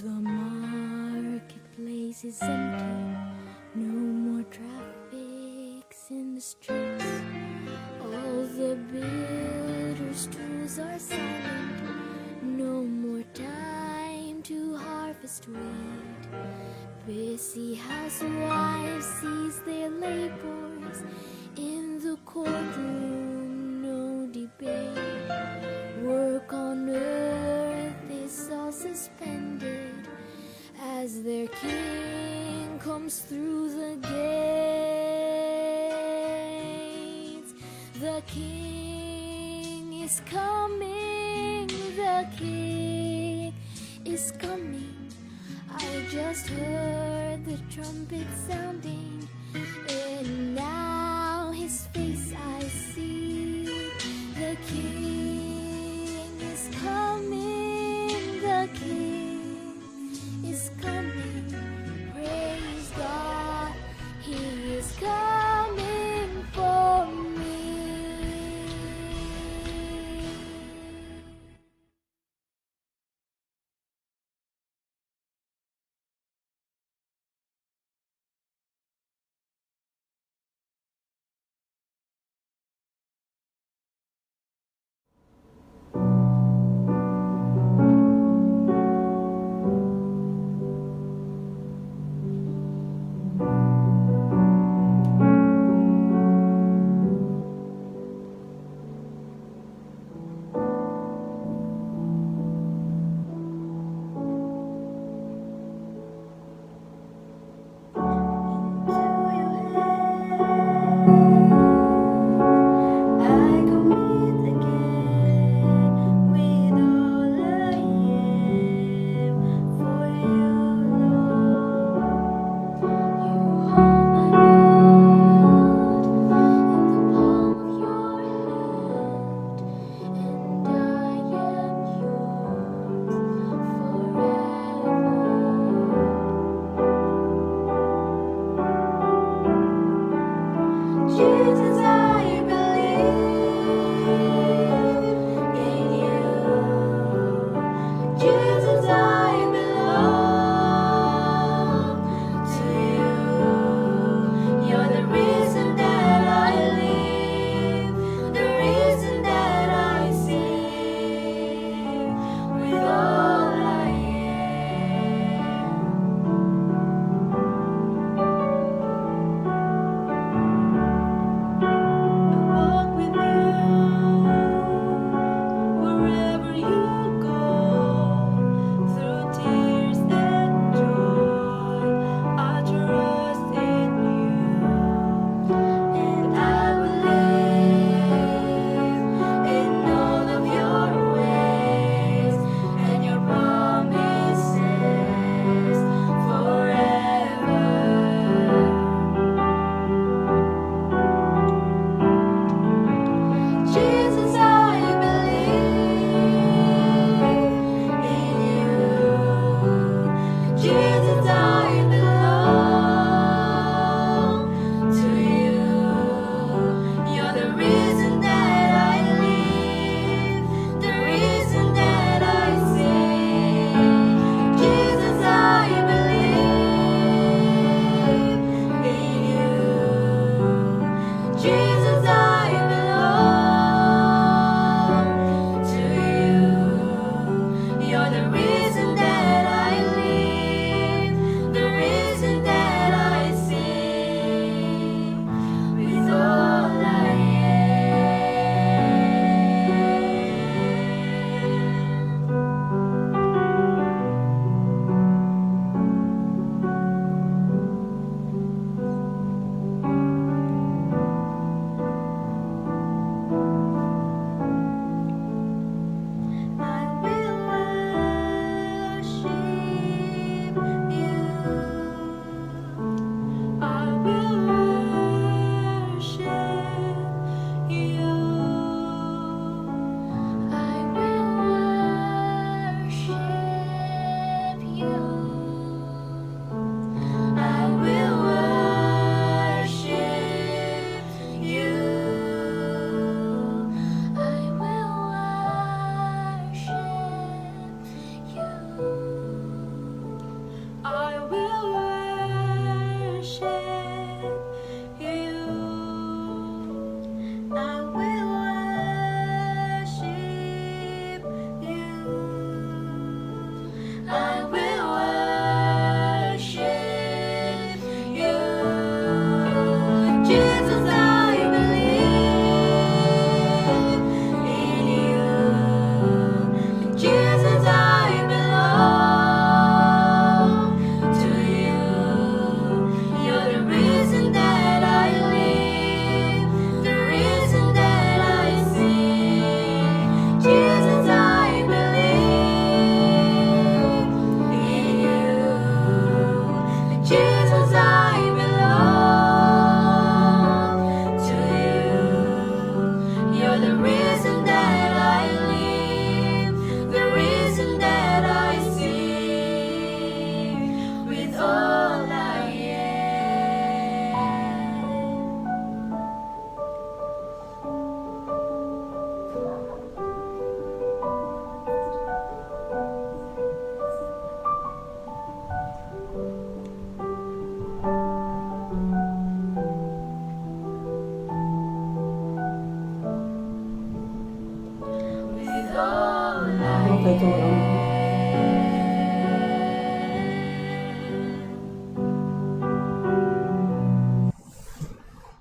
The marketplace is empty, no more traffics in the streets. All the bitter stools are silent, no more time to harvest wheat. Busy housewives cease their labors, in the courtroom no debate. Work on earth is all suspended as their king comes through the gates. The king is coming, the king is coming. I just heard the trumpet sounding, and now his face I see. The king is coming, the king is coming. Praise God, he is coming for me.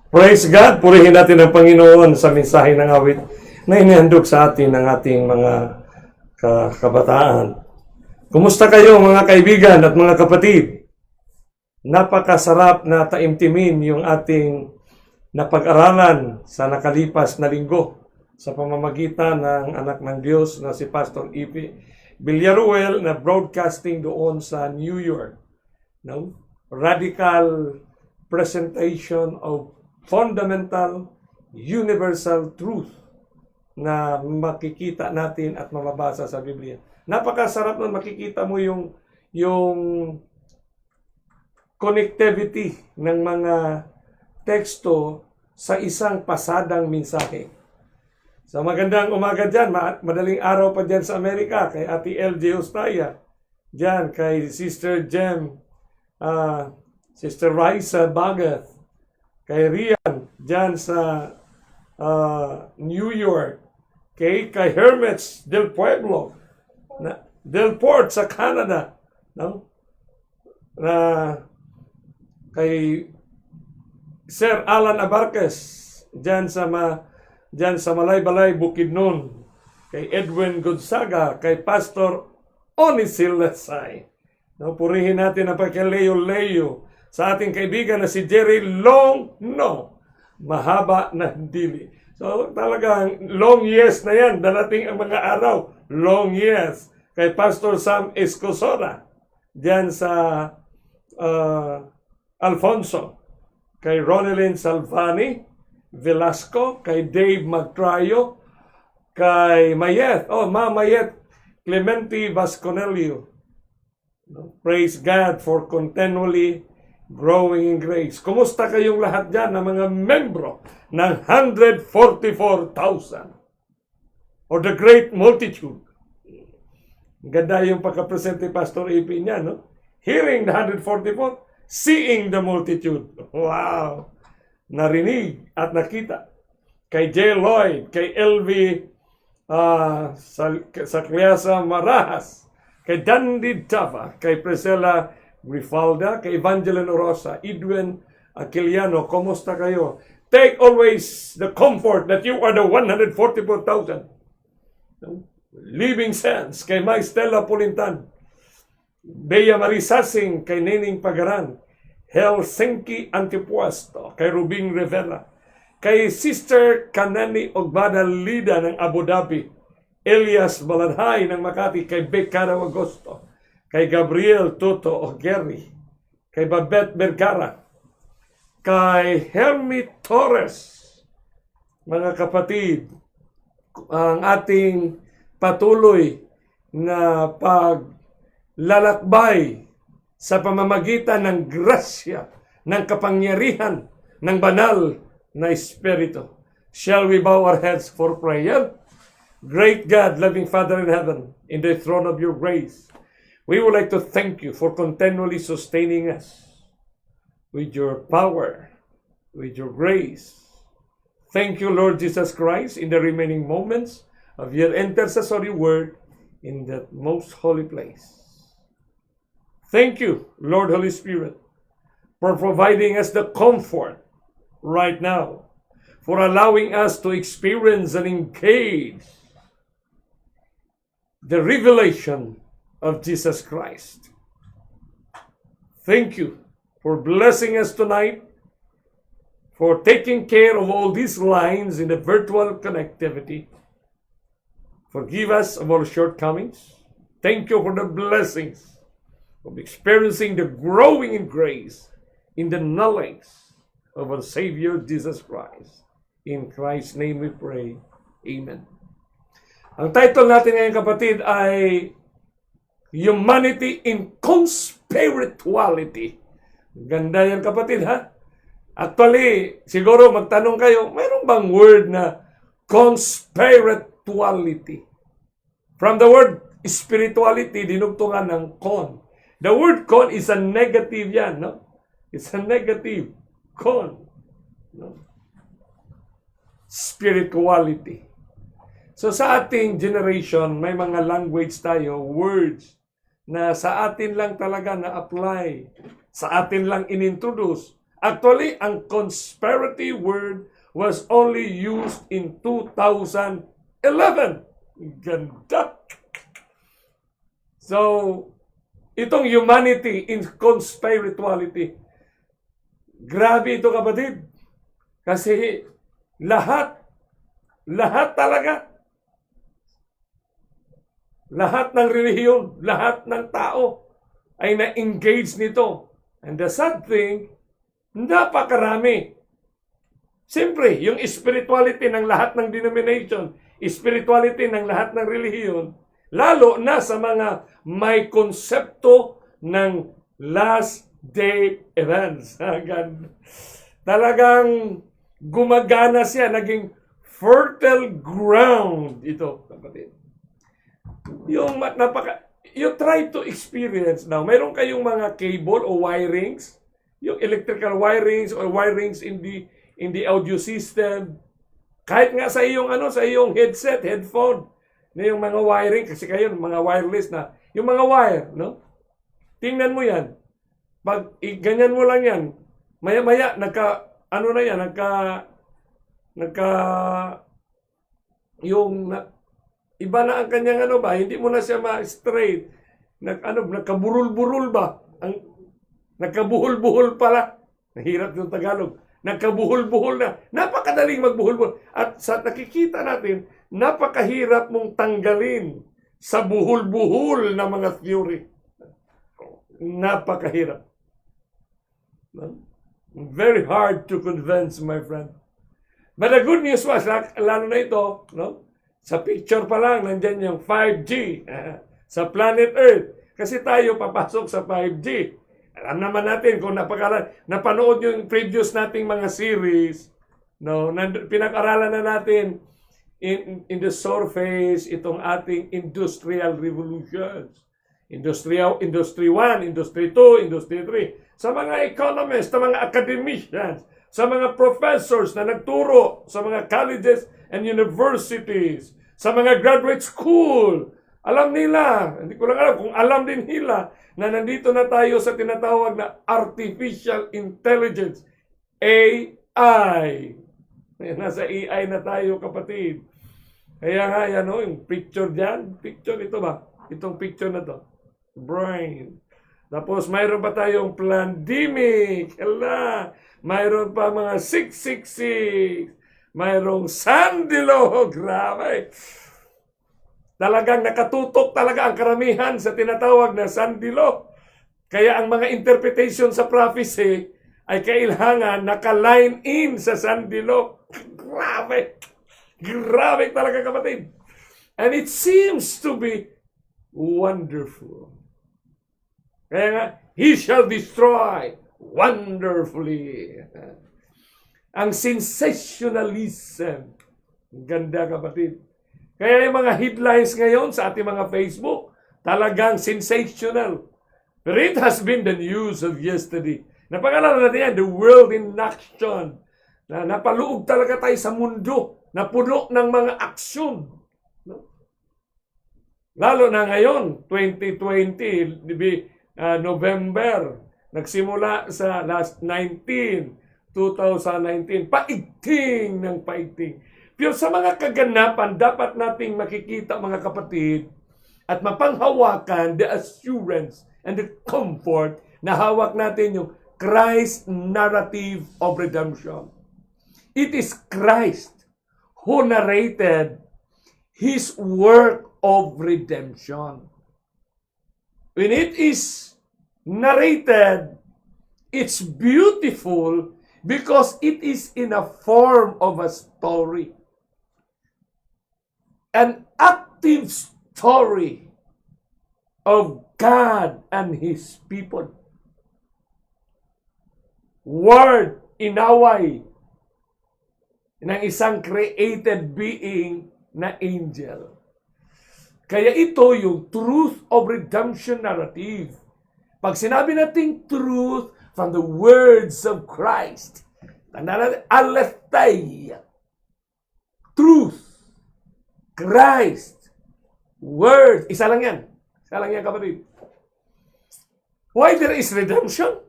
Praise God! Purihin natin ang Panginoon sa mensahe ng awit na inihandog sa atin ng ating mga kabataan. Kumusta kayo mga kaibigan at mga kapatid? Napakasarap na taimtimin yung ating napag-aralan sa nakalipas na linggo sa pamamagitan ng anak ng Diyos na si Pastor Ipi Villaruel na broadcasting doon sa New York. No? Radical presentation of fundamental universal truth na makikita natin at mababasa sa Bibliya. Napakasarap na makikita mo yung connectivity ng mga teksto sa isang pasadang mensahe. So magandang umaga dyan, madaling araw pa dyan sa Amerika, kay Ate LJ Ostaya, dyan kay Sister Jem, Sister Raisa Bagat, kay Rian, dyan sa New York, kay Hermets del Pueblo, del Port sa Canada, no? Kay Sir Alan Abarques, dyan sa Malaybalay, Bukidnon, kay Edwin Gonzaga, kay Pastor Onisil Lasay. No, purihin natin ang pagkaleyo-leyo sa ating kaibigan na si Jerry Long, no, mahaba na dili. So talagang long yes na yan, darating ang mga araw, long yes. Kay Pastor Sam Escosora, dyan sa Alfonso, kay Ronelyn Salvani Velasco, kay Dave Magtrayo, kay Mayet, Mayet Clemente Vasconelio. Praise God for continually growing in grace. Kumusta kayong lahat dyan na mga membro ng 144,000 or the great multitude? Ganda yung pagkapresent ni Pastor AP niya, no? Hearing the 144, seeing the multitude. Wow! Narinig at nakita. Kay J. Lloyd, kay LV Sakliasa Marahas, kay Dandy Java, kay Priscilla Grifalda, kay Evangeline Orosa, Edwin Aquiliano, kumusta kayo? Take always the comfort that you are the 144,000. Living Sense, kay May Stella Pulintan, Bea Marisasing, kay Nening Pagaran, Helsinki Antipuesto, kay Rubing Rivera, kay Sister Kanani Ogbada Lida ng Abu Dhabi, Elias Balanhay ng Makati, kay Beccara Agosto, kay Gabriel Toto Ogeri, kay Babette Vergara, kay Hermie Torres. Mga kapatid, ang ating patuloy na paglalakbay sa pamamagitan ng grasya, ng kapangyarihan, ng banal na Espiritu. Shall we bow our heads for prayer? Great God, loving Father in heaven, in the throne of your grace, we would like to thank you for continually sustaining us with your power, with your grace. Thank you, Lord Jesus Christ, in the remaining moments of your intercessory word in that most holy place. Thank you, Lord Holy Spirit, for providing us the comfort right now, for allowing us to experience and engage the revelation of Jesus Christ. Thank you for blessing us tonight, for taking care of all these lines in the virtual connectivity. Forgive us of our shortcomings. Thank you for the blessings of experiencing the growing in grace in the knowledge of our Savior Jesus Christ. In Christ's name we pray. Amen. Ang title natin ngayon, kapatid, ay Humanity in Conspirituality. Ganda yan, kapatid, ha? Actually, siguro magtanong kayo, mayroon bang word na conspirituality? From the word spirituality, dinugtungan ng con. The word con is a negative yan, no? It's a negative. Con. No? Spirituality. So sa ating generation, may mga language tayo, words, na sa atin lang talaga na-apply, sa atin lang inintroduce, Actually, ang conspirity word was only used in 2011. Ganda. So, itong humanity in conspirituality, grabe ito kapatid. Kasi lahat talaga, lahat ng relihiyon, lahat ng tao ay na-engage nito. And the sad thing, napakarami. Siyempre, yung spirituality ng lahat ng denomination, spirituality ng lahat ng relihiyon, lalo na sa mga may konsepto ng last day events. Talagang gumagana siya, naging fertile ground ito, kapatid. Yung you try to experience now, mayroon kayong mga cable o wirings, yung electrical wirings or wirings in the audio system, kahit nga sa iyong sa iyong headset, headphone, na yung mga wiring, kasi kayo mga wireless na, yung mga wire, no? Tingnan mo yan. Pag ganyan mo lang yan, maya-maya iba na ang kanyang hindi mo na siya ma-straight. Nagkaburul-burul ba? Nagkabuhol-buhol pala. Nahirap yung Tagalog. Nagkabuhol-buhol na. Napakadaling magbuhol-buhol. At sa nakikita natin, napakahirap mong tanggalin sa buhol-buhol na mga theory. Napakahirap. Very hard to convince, my friend. But the good news was, lalo na ito, no? Sa picture pa lang, nandyan yung 5G sa planet Earth. Kasi tayo papasok sa 5G. Alam naman natin kung napanood yung previous nating mga series, no, pinag-aralan na natin in the surface itong ating industrial revolutions. Industry 1, Industry 2, Industry 3. Sa mga economists, sa mga academicians, sa mga professors na nagturo sa mga colleges and universities, sa mga graduate school, alam nila, hindi ko lang alam kung alam din nila na nandito na tayo sa tinatawag na artificial intelligence, AI. Nasa AI na tayo, kapatid. Kaya nga, yung picture dyan, picture ito ba? Itong picture na to. Brain. Tapos mayroon pa tayong pandemic. Mayroon pa mga 666. Mayroong sandilo. Grabe. Talagang nakatutok talaga ang karamihan sa tinatawag na sandilo. Kaya ang mga interpretation sa prophecy ay kailangan naka-line in sa sandilo. Grabe. Grabe talaga, kapatid. And it seems to be wonderful. Kaya nga, He shall destroy wonderfully. Ang sensationalism. Ganda, kapatid. Kaya yung mga headlines ngayon sa ating mga Facebook, talagang sensational. But it has been the news of yesterday. Napag-aralan natin yan, the world in action. Na napaluog talaga tayo sa mundo na puno ng mga aksyon. No? Lalo na ngayon, 2020, November, nagsimula sa last 2019, paigting ng paigting. Pero sa mga kaganapan, dapat nating makikita, mga kapatid, at mapanghawakan the assurance and the comfort na hawak natin yung Christ narrative of redemption. It is Christ who narrated His work of redemption. When it is narrated, it's beautiful because it is in a form of a story. An active story of God and His people. Word inaway ng isang created being na angel. Kaya ito yung truth of redemption narrative. Pag sinabi nating truth from the words of Christ, tanda natin, aletay, truth, Christ, word, isa lang yan. Isa lang yan, kapatid. Why there is redemption?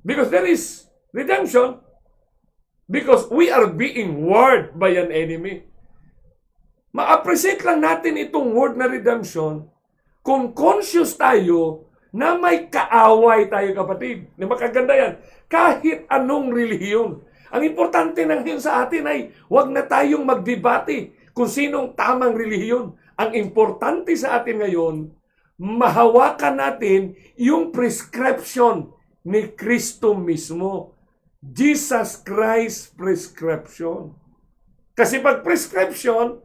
Because there is redemption. Because we are being warred by an enemy. Ma-appreciate lang natin itong word na redemption kung conscious tayo na may kaaway tayo, kapatid. Na makaganda yan. Kahit anong relihiyon. Ang importante lang yun sa atin ay huwag na tayong magdebate kung sinong tamang relihiyon. Ang importante sa atin ngayon, mahawakan natin yung prescription ni Kristo mismo. Jesus Christ prescription. Kasi pag prescription,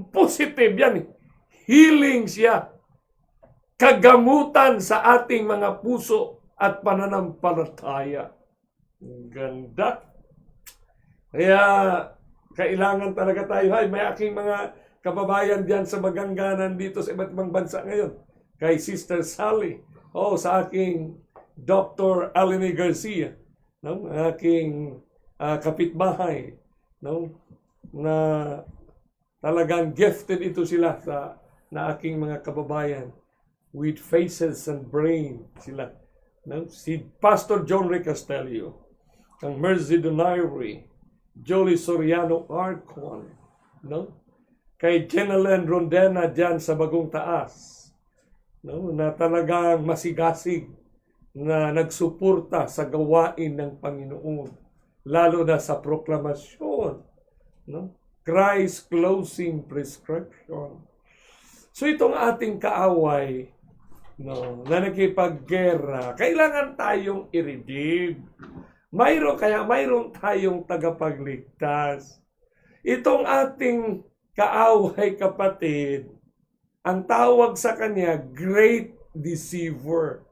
positive yan. Healing siya. Kagamutan sa ating mga puso at pananampalataya. Ganda. Kaya, kailangan talaga tayo. Hay, may aking mga kababayan diyan sa magangganan dito sa iba't ibang bansa ngayon. Kay Sister Sally. Sa aking Dr. Eleni Garcia. No? Aking kapitbahay. No? Na talagang gifted ito sila na aking mga kababayan. With faces and brain sila. No? Si Pastor John Ricastelio. Ang Mercy Donaire. Jolie Soriano Arcon. No? Kay Jeneline Rondena dyan sa Bagong Taas. No? Na talagang masigasig na nagsuporta sa gawain ng Panginoon. Lalo na sa proklamasyon. No? Christ closing prescription. So itong ating kaaway, no, na nakipaggera, kailangan tayong i-redeem. Mayroon tayong tagapagligtas. Itong ating kaaway, kapatid, ang tawag sa kanya, great deceiver.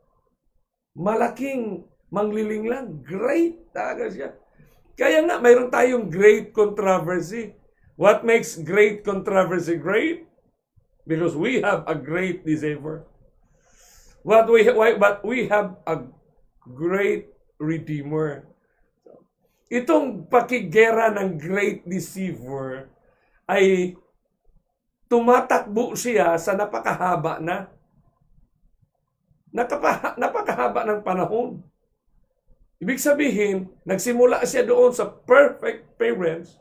Malaking mangliling lang. Great talaga siya. Kaya nga, mayroon tayong great controversy. What makes great controversy great? Because we have a great deceiver. But we have a great redeemer. Itong pakigera ng great deceiver ay tumatakbo siya sa napakahaba ng panahon. Ibig sabihin, nagsimula siya doon sa perfect parents,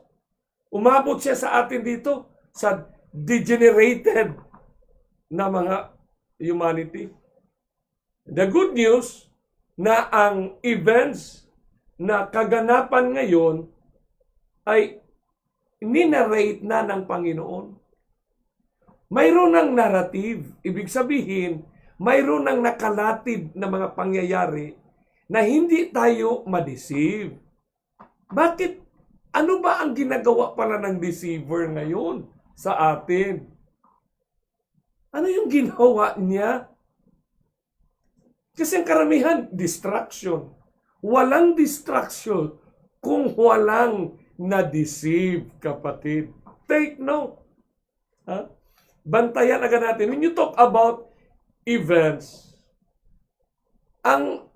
umabot siya sa atin dito sa degenerated na mga humanity. The good news na ang events na kaganapan ngayon ay ninarrate na ng Panginoon. Mayroon ng narrative. Ibig sabihin, mayroon ng nakalatid na mga pangyayari na hindi tayo ma-deceive. Bakit? Ano ba ang ginagawa pala ng deceiver ngayon sa atin? Ano yung ginawa niya? Kasi ang karamihan, distraction. Walang distraction kung walang na-deceive, kapatid. Take note. Bantayan agad natin. When you talk about events, ang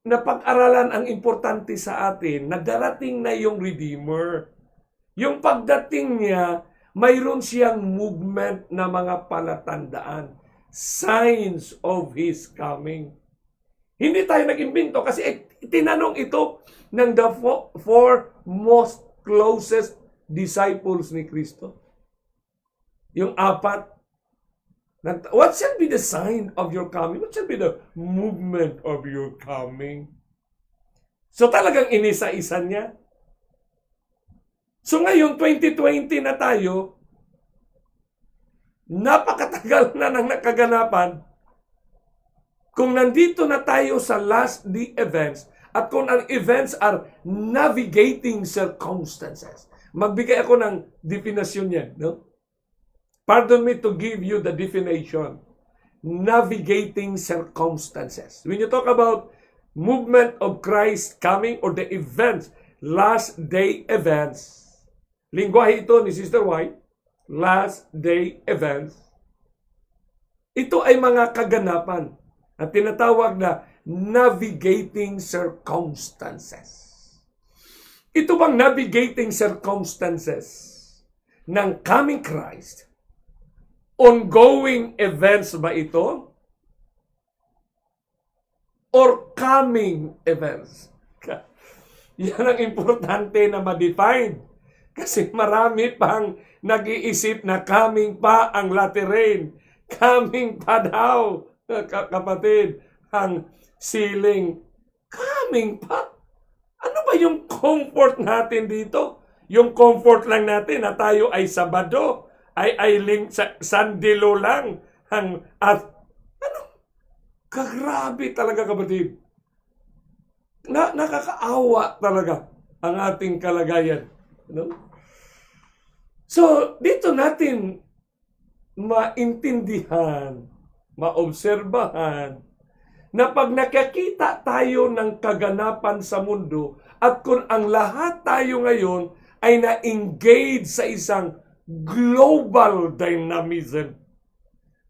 napag-aralan ang importante sa atin, nagdarating na yung Redeemer. Yung pagdating niya, mayroon siyang movement na mga palatandaan. Signs of His coming. Hindi tayo nag-imbento kasi tinanong ito ng the four most closest disciples ni Kristo. Yung apat. What shall be the sign of your coming? What shall be the movement of your coming? So talagang inisa-isa niya. So ngayon, 2020 na tayo, napakatagal na ng nakaganapan. Kung nandito na tayo sa last day events, at kung ang events are navigating circumstances. Magbigay ako ng definition niya, no? Pardon me to give you the definition. Navigating circumstances. When you talk about movement of Christ coming or the events, last day events, lingwahe ito ni Sister White, last day events, ito ay mga kaganapan at tinatawag na navigating circumstances. Ito bang navigating circumstances ng coming Christ? Ongoing events ba ito? Or coming events? Yan ang importante na ma-define. Kasi marami pang nag-iisip na coming pa ang latter rain. Coming pa daw, kapatid, ang siling. Coming pa? Ano ba yung comfort natin dito? Yung comfort lang natin na tayo ay Sabado, ay Sandilo lang. Ano? Kagrabe talaga, kapatid. Nakakaawa talaga ang ating kalagayan. No? So, dito natin maintindihan, maobserbahan, na pag nakakita tayo ng kaganapan sa mundo at kung ang lahat tayo ngayon ay na-engage sa isang global dynamism,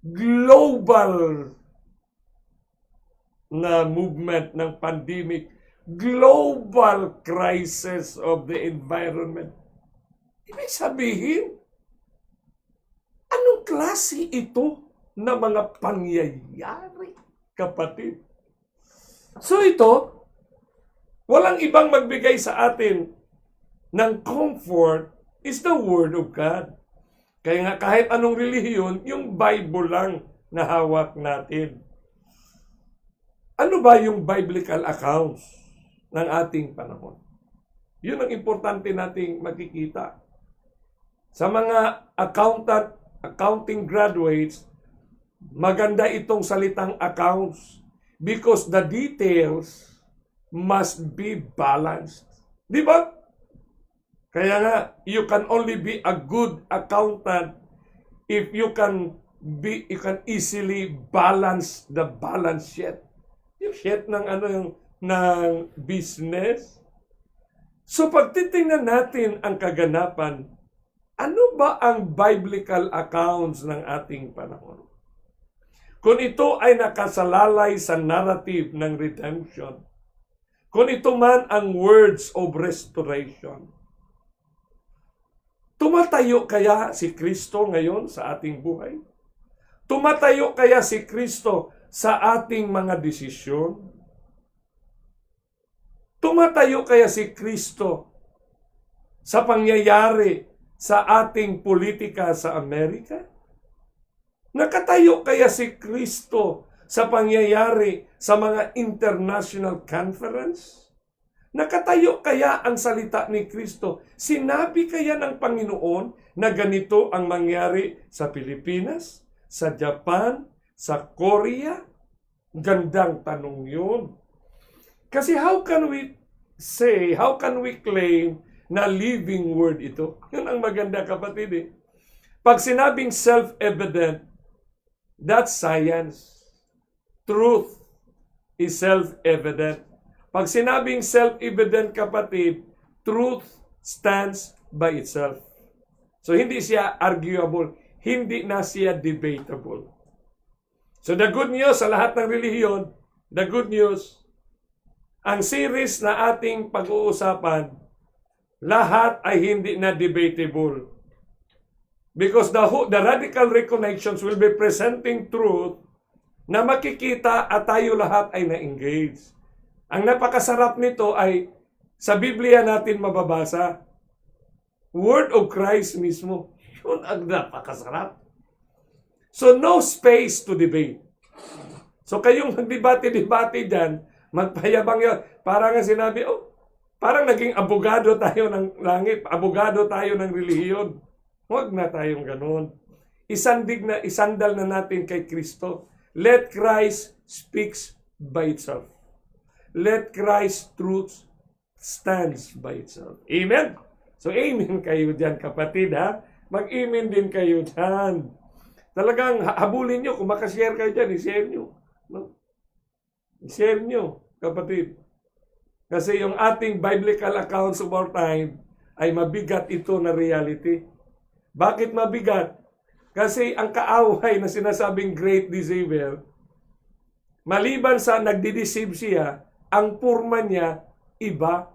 global na movement ng pandemic, global crisis of the environment. Ibig sabihin, anong klase ito na mga pangyayari, kapatid? So ito, walang ibang magbigay sa atin ng comfort is the Word of God. Kaya nga kahit anong relihiyon, yung Bible lang na hawak natin. Ano ba yung biblical accounts ng ating panahon? Yun ang importante nating makikita. Sa mga accounting graduates, maganda itong salitang accounts because the details must be balanced. Di ba? Kaya nga, you can only be a good accountant if you can easily balance the balance sheet. Yung sheet ng ng business. So pag titingnan natin ang kaganapan, ano ba ang biblical accounts ng ating panahon? Kung ito ay nakasalalay sa narrative ng redemption, kung ito man ang words of restoration, tumatayo kaya si Kristo ngayon sa ating buhay? Tumatayo kaya si Kristo sa ating mga desisyon? Tumatayo kaya si Kristo sa pangyayari sa ating politika sa Amerika? Nakatayo kaya si Kristo sa pangyayari sa mga international conference? Nakatayo kaya ang salita ni Kristo? Sinabi kaya ng Panginoon na ganito ang mangyari sa Pilipinas, sa Japan, sa Korea? Gandang tanong yun. Kasi how can we claim na living word ito? Yun ang maganda, kapatid eh. Pag sinabing self-evident, that's science. Truth is self-evident. Pag sinabing self-evident, kapatid, truth stands by itself. So hindi siya arguable, hindi na siya debatable. So the good news sa lahat ng relihiyon, the good news, ang series na ating pag-uusapan, lahat ay hindi na debatable. Because the Radical Reconnections will be presenting truth na makikita at tayo lahat ay na-engage. Ang napakasarap nito ay sa Bibliya natin mababasa. Word of Christ mismo. Yun ang napakasarap. So no space to debate. So kayong nagdebate-debate dyan, magpayabang yun. Parang nga sinabi, parang naging abogado tayo ng langit, abogado tayo ng relihiyon. Huwag na tayong ganun. Isandal na natin kay Kristo. Let Christ speaks by itself. Let Christ's truth stands by itself. Amen? So amen kayo dyan, kapatid, ha? Mag-amen din kayo dyan. Talagang habulin nyo, kung makashare kayo dyan, i-share nyo. No? I-share nyo, kapatid. Kasi yung ating biblical accounts of our time ay mabigat ito na reality. Bakit mabigat? Kasi ang kaaway na sinasabing great deceiver, maliban sa nagdi-deceive siya, ang purma niya iba,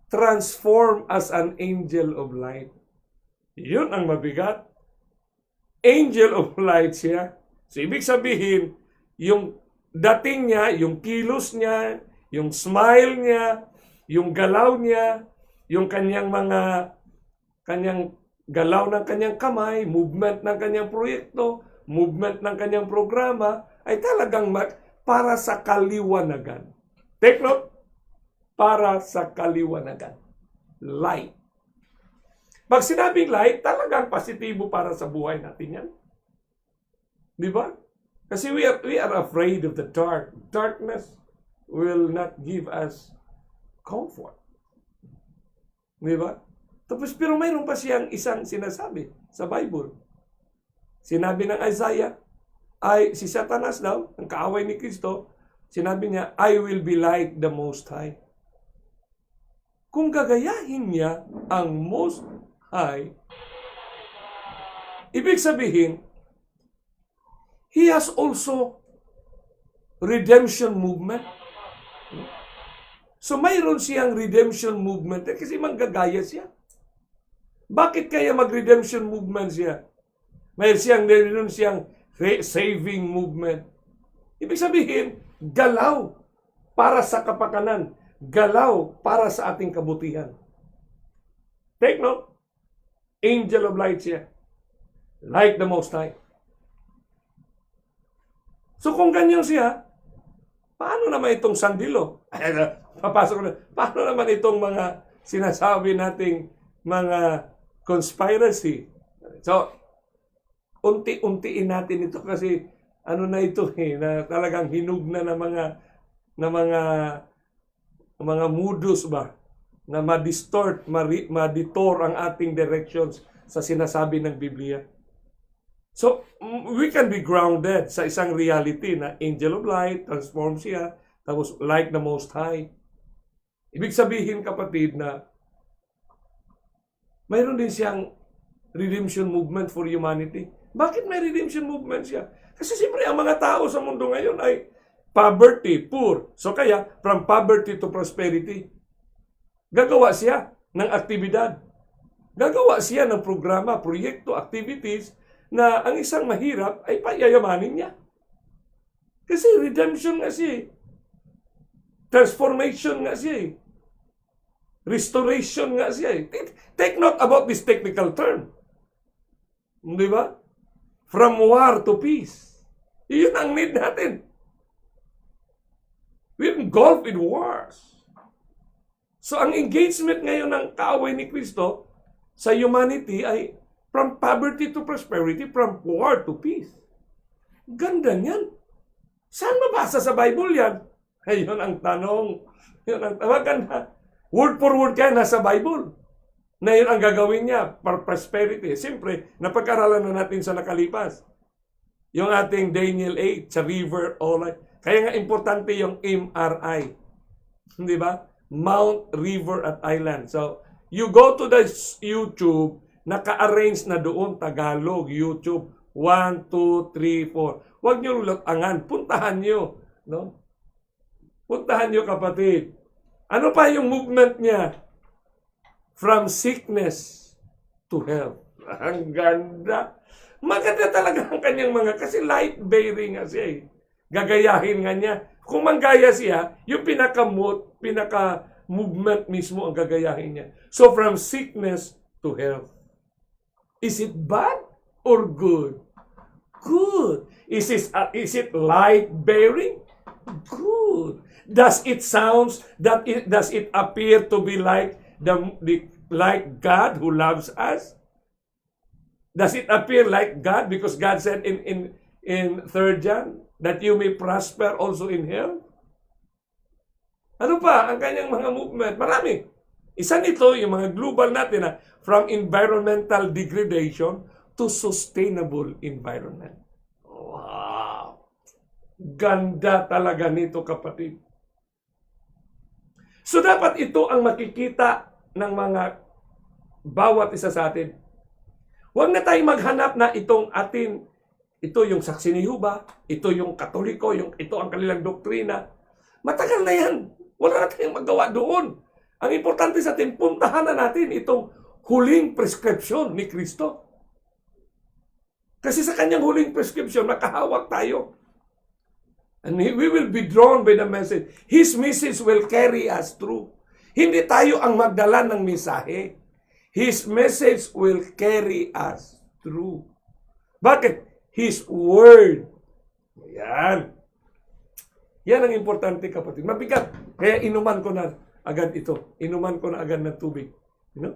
transform as an angel of light. Yun ang mabigat. Angel of light siya. So ibig sabihin, yung dating niya, yung kilos niya, yung smile niya, yung galaw niya, yung kanyang galaw ng kanyang kamay, movement ng kanyang proyekto, movement ng kanyang programa, ay talagang para sa kaliwanagan. Take note, para sa kaliwanagan. Light. Pag sinabing light, talagang positibo para sa buhay natin yan. Di ba? Kasi we are afraid of the dark. Darkness will not give us comfort. Di ba? Tapos, pero mayroon pa siyang isang sinasabi sa Bible. Sinabi ng Isaiah, si Satanas daw, ang kaaway ni Kristo, sinabi niya, I will be like the Most High. Kung gagayahin niya ang Most High, ibig sabihin, he has also redemption movement. So mayroon siyang redemption movement kasi manggagaya siya. Bakit kaya mag-redemption movement siya? Mayroon siyang saving movement. Ibig sabihin, galaw para sa kapakanan. Galaw para sa ating kabutihan. Take note, angel of light siya. Like the Most High. So kung ganyan siya, paano naman itong sandilo? Papasok na. Paano naman itong mga sinasabi nating mga conspiracy? So, unti-untiin natin ito kasi ano na ito na talagang hinug na mga modus ba na ma-distort, ma-detour ang ating directions sa sinasabi ng Bibliya. So, we can be grounded sa isang reality na angel of light, transform siya, tapos like the Most High. Ibig sabihin, kapatid, na mayroon din siyang redemption movement for humanity. Bakit may redemption movement siya? Kasi siyempre, ang mga tao sa mundo ngayon ay poverty, poor. So kaya, from poverty to prosperity. Gagawa siya ng aktibidad. Gagawa siya ng programa, proyekto, activities na ang isang mahirap ay payayamanin niya. Kasi redemption nga siya. Transformation nga siya. Restoration nga siya. Take note about this technical term. Di ba? From war to peace. Iyon ang need natin. We're engulfed in wars. So ang engagement ngayon ng kaaway ni Kristo sa humanity ay from poverty to prosperity, from war to peace. Ganda niyan. Saan mabasa sa Bible yan? Ayun ang tanong. Yun ang maganda. Word for word kaya nasa Bible. Na yun ang gagawin niya for prosperity. Siyempre, napag-aralan na natin sa nakalipas. Yung ating Daniel 8 sa river, all. Kaya nga importante yung MRI. Di ba? Mount, River, at Island. So, you go to the YouTube, naka-arrange na doon Tagalog, YouTube. 1, 2, 3, 4. Huwag nyo lutangan. Puntahan nyo. No? Puntahan nyo, kapatid. Ano pa yung movement niya? From sickness to health. Ang ganda. Maganda talaga ang kanyang mga, kasi light-bearing nga siya eh. Gagayahin nga niya. Kung manggaya siya, yung pinaka-movement mismo ang gagayahin niya. So from sickness to health. Is it bad or good? Good. Is it light-bearing? Good. Does it appear to be like like God who loves us? Does it appear like God? Because God said in 3 John that you may prosper also in health. Ano pa ang kanyang mga movement? Marami. Isa nito yung mga global natin na from environmental degradation to sustainable environment. Wow! Ganda talaga nito, kapatid. So dapat ito ang makikita ng mga bawat isa sa atin. Huwag na tayong maghanap na itong atin, ito yung saksi ni Jehovah, ito yung Katoliko, ito ang kanilang doktrina. Matagal na yan. Wala na tayong magawa doon. Ang importante sa atin, puntahan na natin itong huling prescription ni Kristo. Kasi sa kanyang huling prescription, makahawak tayo. And we will be drawn by the message. His message will carry us through. Hindi tayo ang magdala ng mensahe. His message will carry us through. Bakit? His word. Yan. Yan ang importante, kapatid. Mabigat. Kaya inuman ko na agad ito. Inuman ko na agad ng tubig. You know?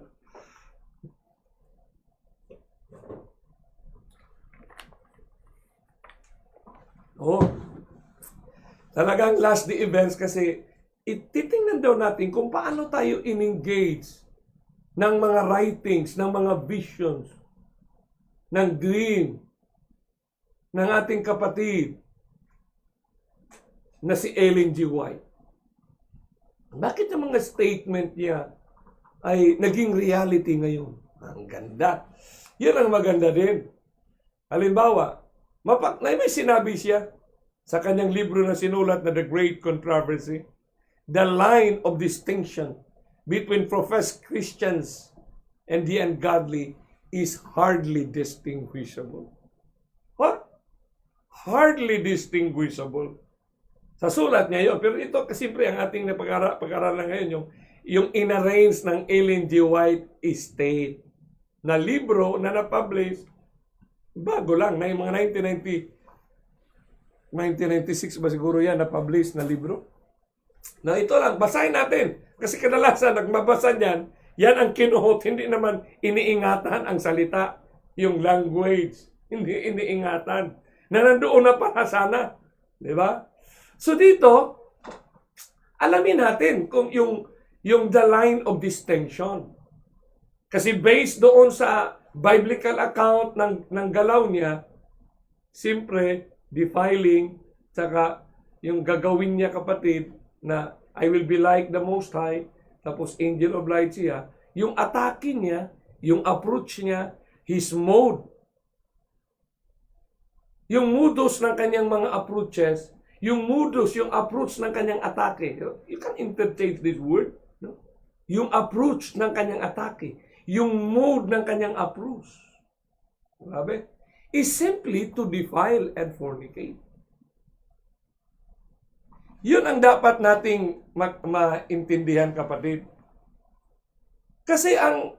Oh. Talagang last the events kasi ititingnan daw natin kung paano tayo in-engage ng mga writings, ng mga visions, ng dream, ng ating kapatid na si Ellen G. White. Bakit ang mga statement niya ay naging reality ngayon? Ang ganda. Yan ang maganda din. Halimbawa, may sinabi siya sa kanyang libro na sinulat na The Great Controversy, the line of distinction between professed Christians and the ungodly is hardly distinguishable. What? Hardly distinguishable. Sa sulat niya yun. Pero ito kasi siyempre ang ating pag-aralan ngayon, yung inarrange ng Ellen G. White Estate na libro na na-publish bago lang, na yung mga 1996 ba siguro yan na-publish na libro. Na ito lang, basahin natin. Kasi kadalasan, nagmabasa niyan, yan ang kinuhot. Hindi naman iniingatan ang salita, yung language. Hindi iniingatan. Na nandoon na para sana. Di ba? So dito, alamin natin kung yung the line of distinction. Kasi based doon sa biblical account ng galaw niya, siyempre, defiling, saka yung gagawin niya, kapatid, na I will be like the Most High, tapos angel of light siya, yung atake niya, yung approach niya, his mode, yung modus ng kanyang mga approaches, yung approach ng kanyang atake. You can interchange this word. No? Yung approach ng kanyang atake, yung mode ng kanyang approach, grabe, is simply to defile and fornicate. Yun ang dapat nating maintindihan, kapatid. Kasi ang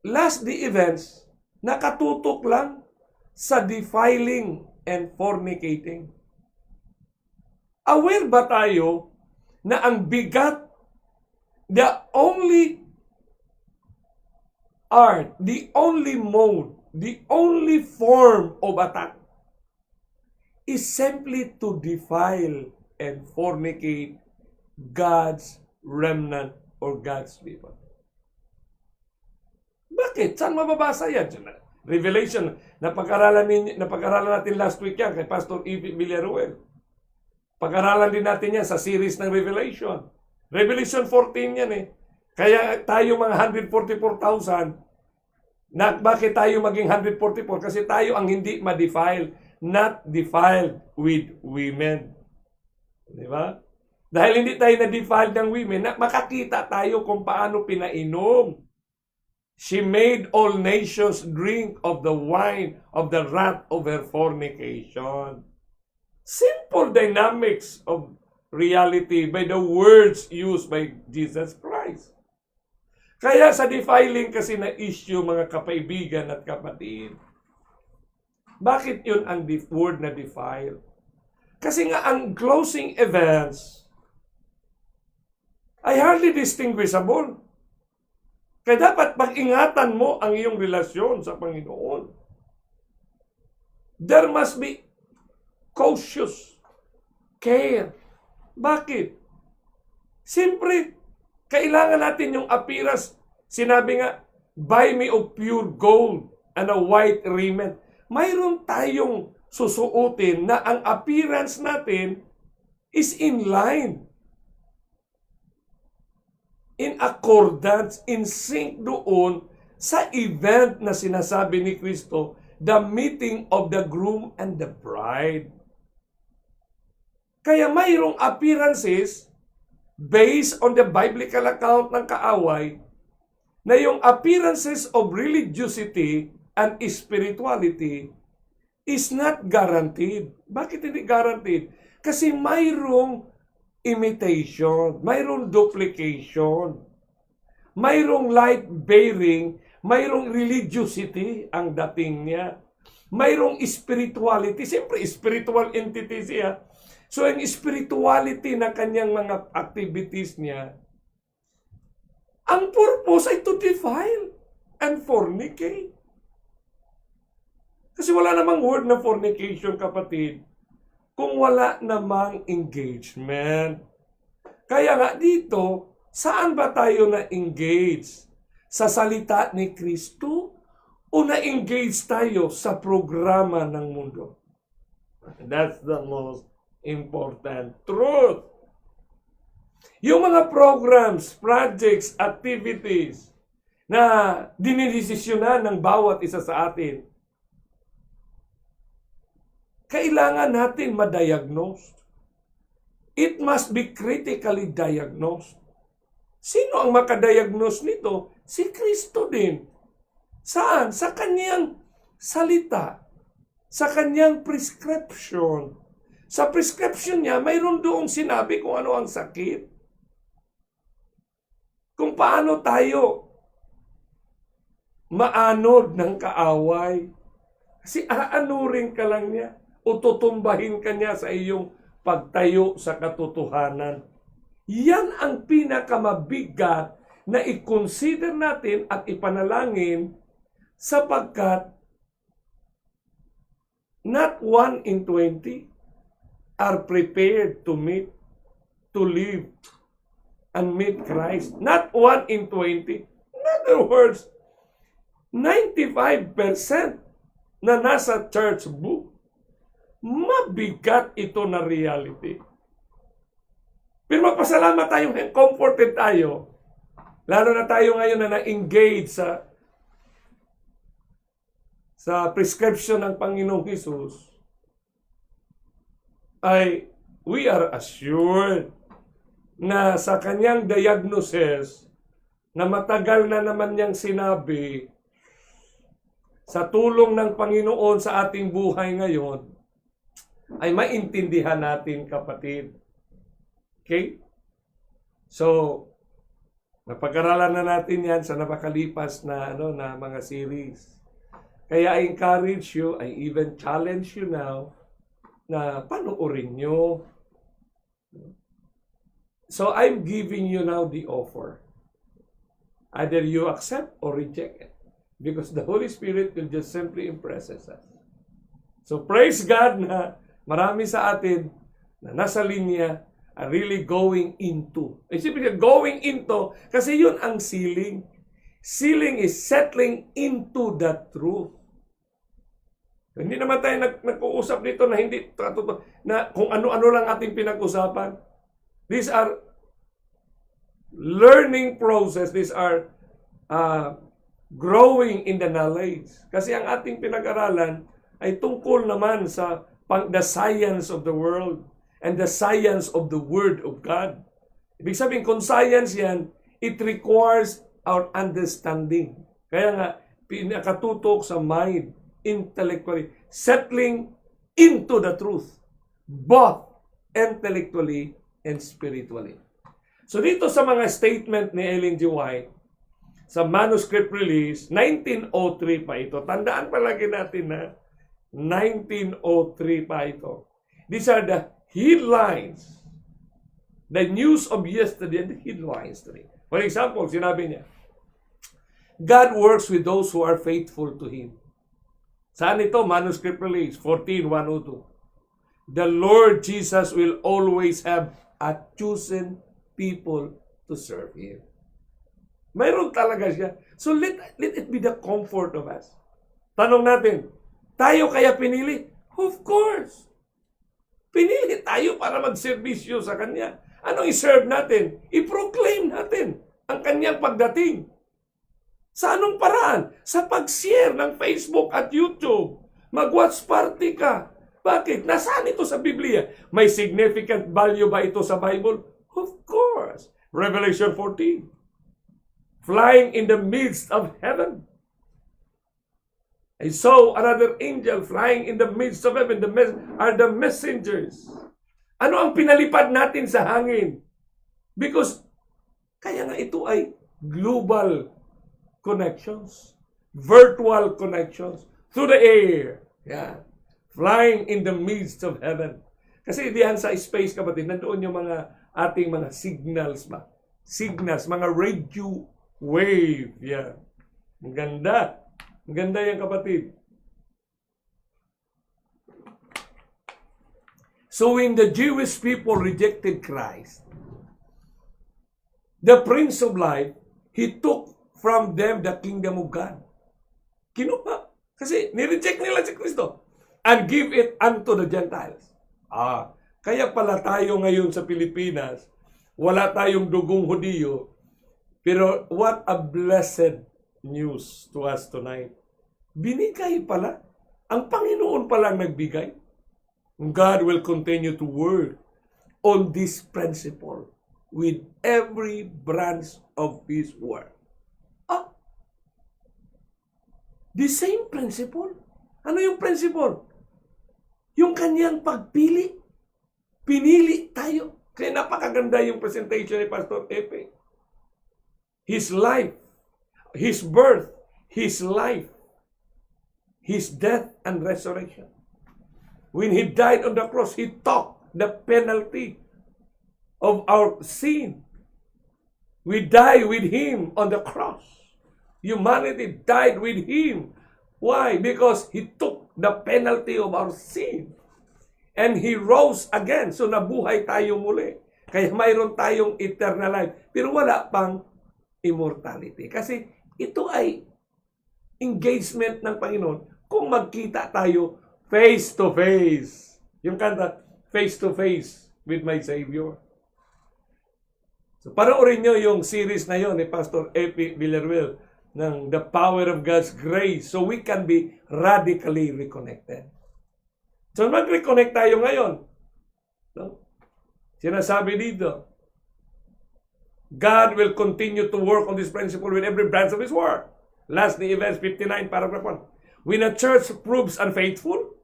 last the events, nakatutok lang sa defiling and fornicating. Aware ba tayo na ang bigat, the only art, the only mode, the only form of attack is simply to defile and fornicate God's remnant or God's people. Bakit? Saan mababasa yan? Revelation, napag-aralan natin last week yan kay Pastor Ibig Villaruel. Pag-aralan din natin yan sa series ng Revelation. Revelation 14 yan eh. Kaya tayo mga 144,000, bakit tayo maging 144? Kasi tayo ang hindi ma-defile, not defiled with women. Di ba? Dahil hindi tayo na-defiled ng women, makakita tayo kung paano pinainom. She made all nations drink of the wine of the wrath of her fornication. Simple dynamics of reality by the words used by Jesus Christ. Kaya sa defiling kasi na issue, mga kapaibigan at kapatid, bakit yun ang word na defile? Kasi nga ang closing events ay hardly distinguishable. Kaya dapat pag-ingatan mo ang iyong relasyon sa Panginoon. There must be cautious care. Bakit? Siyempre, kailangan natin yung appearance. Sinabi nga, buy me of pure gold and a white raiment. Mayroon tayong susuotin na ang appearance natin is in line, in accordance, in sync doon sa event na sinasabi ni Kristo, the meeting of the groom and the bride. Kaya mayroong appearances based on the biblical account ng kaaway na yung appearances of religiosity and spirituality is not guaranteed. Bakit hindi guaranteed? Kasi mayroong imitation, mayroong duplication, mayroong light-bearing, mayroong religiosity ang dating niya, mayroong spirituality. Siyempre, spiritual entity siya. So, ang spirituality na kanyang mga activities niya, ang purpose ay to defile and fornicate. Kasi wala namang word na fornication, kapatid, kung wala namang engagement. Kaya nga dito, saan ba tayo na-engage? Sa salita ni Kristo o na-engage tayo sa programa ng mundo? That's the most important truth. Yung mga programs, projects, activities na dinidesisyonan ng bawat isa sa atin, kailangan natin ma-diagnose. It must be critically diagnosed. Sino ang makadiagnose nito? Si Kristo din. Saan? Sa kanyang salita. Sa kanyang prescription. Sa prescription niya, mayroon doong sinabi kung ano ang sakit. Kung paano tayo maanod ng kaaway. Kasi aanurin ka lang niya o tutumbahin ka niya sa iyong pagtayo sa katotohanan. Yan ang pinakamabigat na i-consider natin at ipanalangin sapagkat not 1 in 20 are prepared to meet, to live, and meet Christ. Not 1 in 20. In other words, 95% na nasa church book, mabigat ito na reality. Pero magpasalamat tayo, comforted tayo. Lalo na tayo ngayon na na-engage sa prescription ng Panginoong Hesus, ay we are assured na sa kanyang diagnosis na matagal na naman niyang sinabi sa tulong ng Panginoon sa ating buhay ngayon, ay maintindihan natin, kapatid. Okay? So, napag-aralan na natin yan sa napakalipas na, na mga series. Kaya I encourage you, I even challenge you now, na panoorin nyo. So, I'm giving you now the offer. Either you accept or reject it. Because the Holy Spirit will just simply impress us. So, praise God na marami sa atin na nasa linya are really going into. Isipin going into, kasi yun ang sealing. Sealing is settling into the truth. Hindi naman tayo nag-uusap dito na hindi na kung ano-ano lang ating pinag-usapan. These are learning process. These are growing in the knowledge. Kasi ang ating pinag-aralan ay tungkol naman sa the science of the world and the science of the Word of God. Ibig sabihin, kung science yan, it requires our understanding. Kaya nga, pinakatutok sa mind, intellectually, settling into the truth, both intellectually and spiritually. So dito sa mga statement ni Ellen G. White, sa manuscript release, 1903 pa ito. Tandaan palagi natin na 1903 pa ito. These are the headlines. The news of yesterday and the headlines today. For example, sinabi niya, God works with those who are faithful to Him. Saan ito? Manuscript release, 14:102. The Lord Jesus will always have a chosen people to serve Him. Mayroon talaga siya. So let it be the comfort of us. Tanong natin, tayo kaya pinili? Of course. Pinili tayo para magserbisyo sa Kanya. Anong i-serve natin? I-proclaim natin ang Kanyang pagdating. Sa anong paraan? Sa pag-share ng Facebook at YouTube. Mag-watch party ka. Bakit? Nasaan ito sa Bibliya? May significant value ba ito sa Bible? Of course. Revelation 14. Flying in the midst of heaven. I saw another angel flying in the midst of heaven. Are the messengers Ano ang pinalipad natin sa hangin? Because, kaya nga ito ay global connections, virtual connections, through the air. Yeah. Flying in the midst of heaven. Kasi diyan sa space, kapatid, nandoon yung mga ating mga signals ba? Signals, mga radio wave. Yeah. Ang ganda. Ang ganda yan, kapatid. So when the Jewish people rejected Christ, the Prince of Life, He took from them the kingdom of God. Kinuha. Kasi nireject nila si Kristo. And give it unto the Gentiles. Kaya pala tayo ngayon sa Pilipinas, wala tayong dugong Hudiyo, pero what a blessed news to us tonight. Binigay pala. Ang Panginoon palang nagbigay. God will continue to work on this principle with every branch of His work. The same principle. Ano yung principle? Yung kanyang pagpili. Pinili tayo. Kaya napakaganda yung presentation ni Pastor Epe. His life, His birth, His life, His death and resurrection. When He died on the cross, He took the penalty of our sin. We die with Him on the cross. Humanity died with Him. Why? Because He took the penalty of our sin. And He rose again. So nabuhay tayo muli. Kaya mayroon tayong eternal life. Pero wala pang immortality. Kasi ito ay engagement ng Panginoon kung magkita tayo face to face. Yung kanta, face to face with my Savior. So panoorin nyo yung series na yon ni Pastor Epi Villarreal ng The Power of God's Grace so we can be radically reconnected. So mag-reconnect tayo ngayon. No? Sinasabi dito, God will continue to work on this principle with every branch of His word. Last ni verse 59, paragraph 1. When a church proves unfaithful,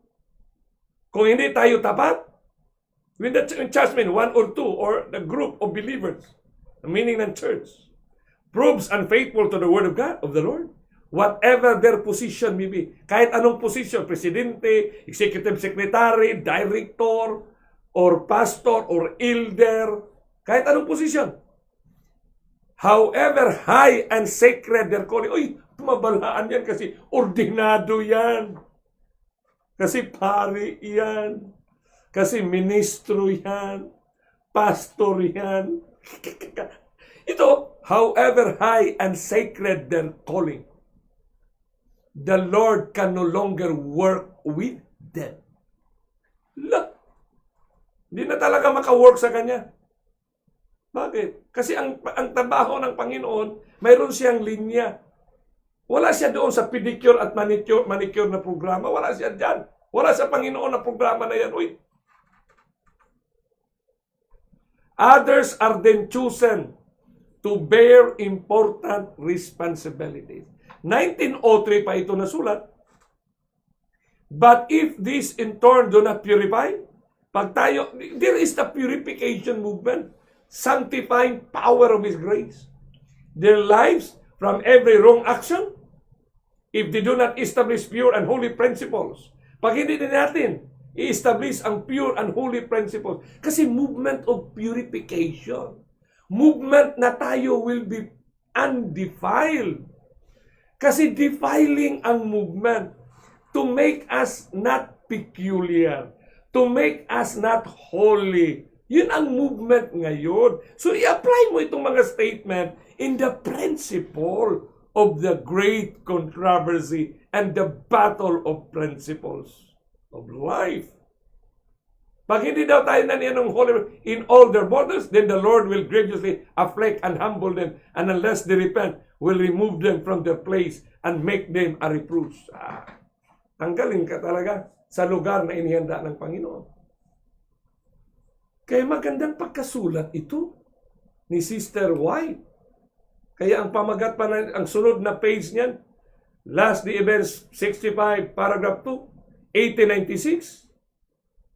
kung hindi tayo tapat, when the church mean one or two or the group of believers, the meaning ng church, proves unfaithful to the word of God, of the Lord, whatever their position may be, kahit anong position, presidente, executive secretary, director, or pastor, or elder, kahit anong position, however high and sacred their calling, pumabalaan yan kasi ordinado yan, kasi pari yan, kasi ministro yan, pastor yan. Ito, however high and sacred their calling, the Lord can no longer work with them. Hindi na talaga maka-work sa Kanya. Bakit? Kasi ang trabaho ng Panginoon, mayroon siyang linya. Wala siya doon sa pedicure at manicure na programa. Wala siya dyan. Wala sa Panginoon na programa na yan. Others are then chosen to bear important responsibilities. 1903 pa ito nasulat. But if this in turn do not purify, there is the purification movement, sanctifying power of His grace. Their lives from every wrong action, if they do not establish pure and holy principles. Pag hindi din natin i-establish ang pure and holy principles, kasi movement of purification, movement na tayo will be undefiled. Kasi defiling ang movement to make us not peculiar, to make us not holy. Yun ang movement ngayon. So i-apply mo itong mga statement in the principle of the great controversy and the battle of principles of life. Pag hindi daw tayo naniyan ng holy in all their borders, then the Lord will grievously afflict and humble them, and unless they repent, will remove them from their place and make them a reproof. Tanggalin ka talaga sa lugar na inihanda ng Panginoon. Kaya magandang pagkasulat ito ni Sister White. Kaya ang pamagat pa na, ang sunod na page niyan, last the verse 65, paragraph 2, 1896.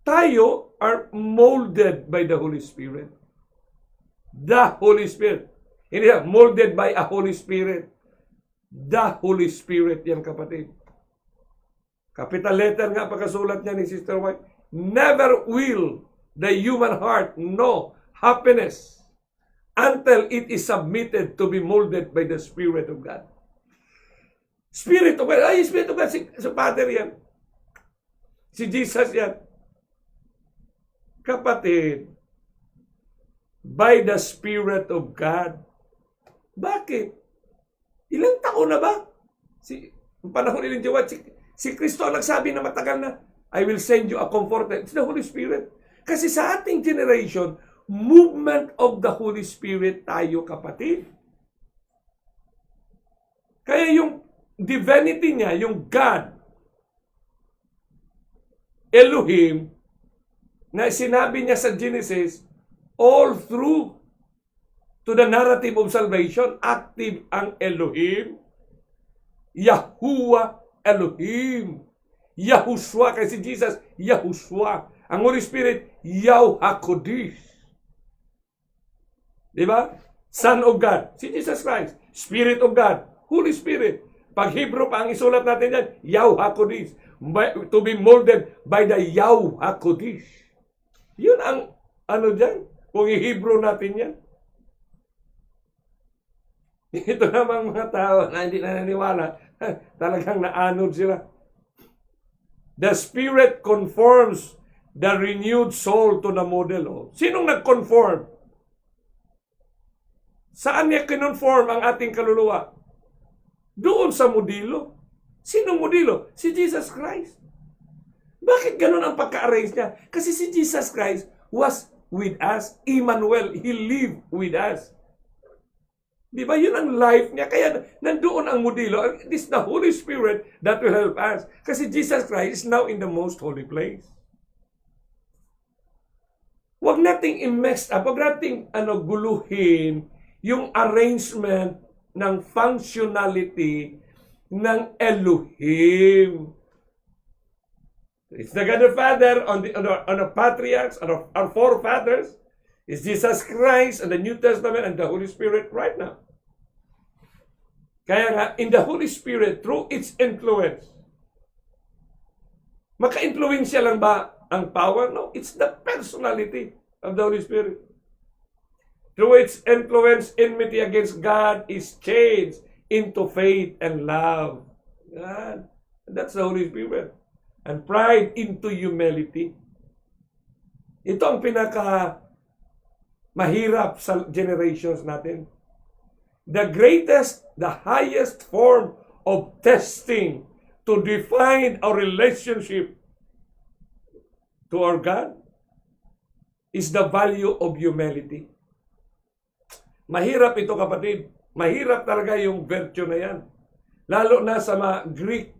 tayo are molded by the Holy Spirit. The Holy Spirit. Hindi molded by a Holy Spirit. The Holy Spirit yan, kapatid. Capital letter nga pagkasulat niya ni Sister White. Never will the human heart know happiness until it is submitted to be molded by the Spirit of God. Spirit of God. Ay, Spirit of God. Si Father yan. Si Jesus yan. Kapatid, by the Spirit of God. Bakit? Ilang taon na ba? Panahon ilang Jawa, si Kristo ang nagsabi na matagal na, I will send you a comforter. It's the Holy Spirit. Kasi sa ating generation, movement of the Holy Spirit tayo, kapatid. Kaya yung divinity niya, yung God, Elohim, na sinabi niya sa Genesis, all through to the narrative of salvation, active ang Elohim, Yahuwah Elohim, Yahushua, kasi Jesus, Yahushua. Ang Holy Spirit, Yahweh. Diba? Son of God, si Jesus Christ. Spirit of God, Holy Spirit. Pag Hebrew pa ang isulat natin yan, Yahweh, to be molded by the Yahweh. Yun ang ano dyan, kung i-Hebrew natin yan. Ito namang mga tao na hindi naniniwala, talagang naanod sila. The Spirit conforms the renewed soul to the model. Oh. Sinong nag-conform? Saan niya kinonform ang ating kaluluwa? Doon sa modelo. Sinong modelo? Si Jesus Christ. Bakit ganun ang pagka-arrange niya? Kasi si Jesus Christ was with us. Emmanuel, He lived with us. Di ba? Yun ang life niya. Kaya nandoon ang modelo. It is the Holy Spirit that will help us. Kasi Jesus Christ is now in the most holy place. Huwag nating i-mess up. Huwag nating guluhin yung arrangement ng functionality ng Elohim. It's the God the Father on the patriarchs, on our forefathers. It's Jesus Christ and the New Testament and the Holy Spirit right now. Kaya nga, in the Holy Spirit, through its influence, maka-influensya lang ba ang power? No, it's the personality of the Holy Spirit. Through its influence, enmity against God is changed into faith and love. God, that's the Holy Spirit. And pride into humility. Ito ang mahirap sa generations natin. The greatest, the highest form of testing to define our relationship to our God is the value of humility. Mahirap ito, kapatid. Mahirap talaga yung virtue na yan. Lalo na sa mga Greek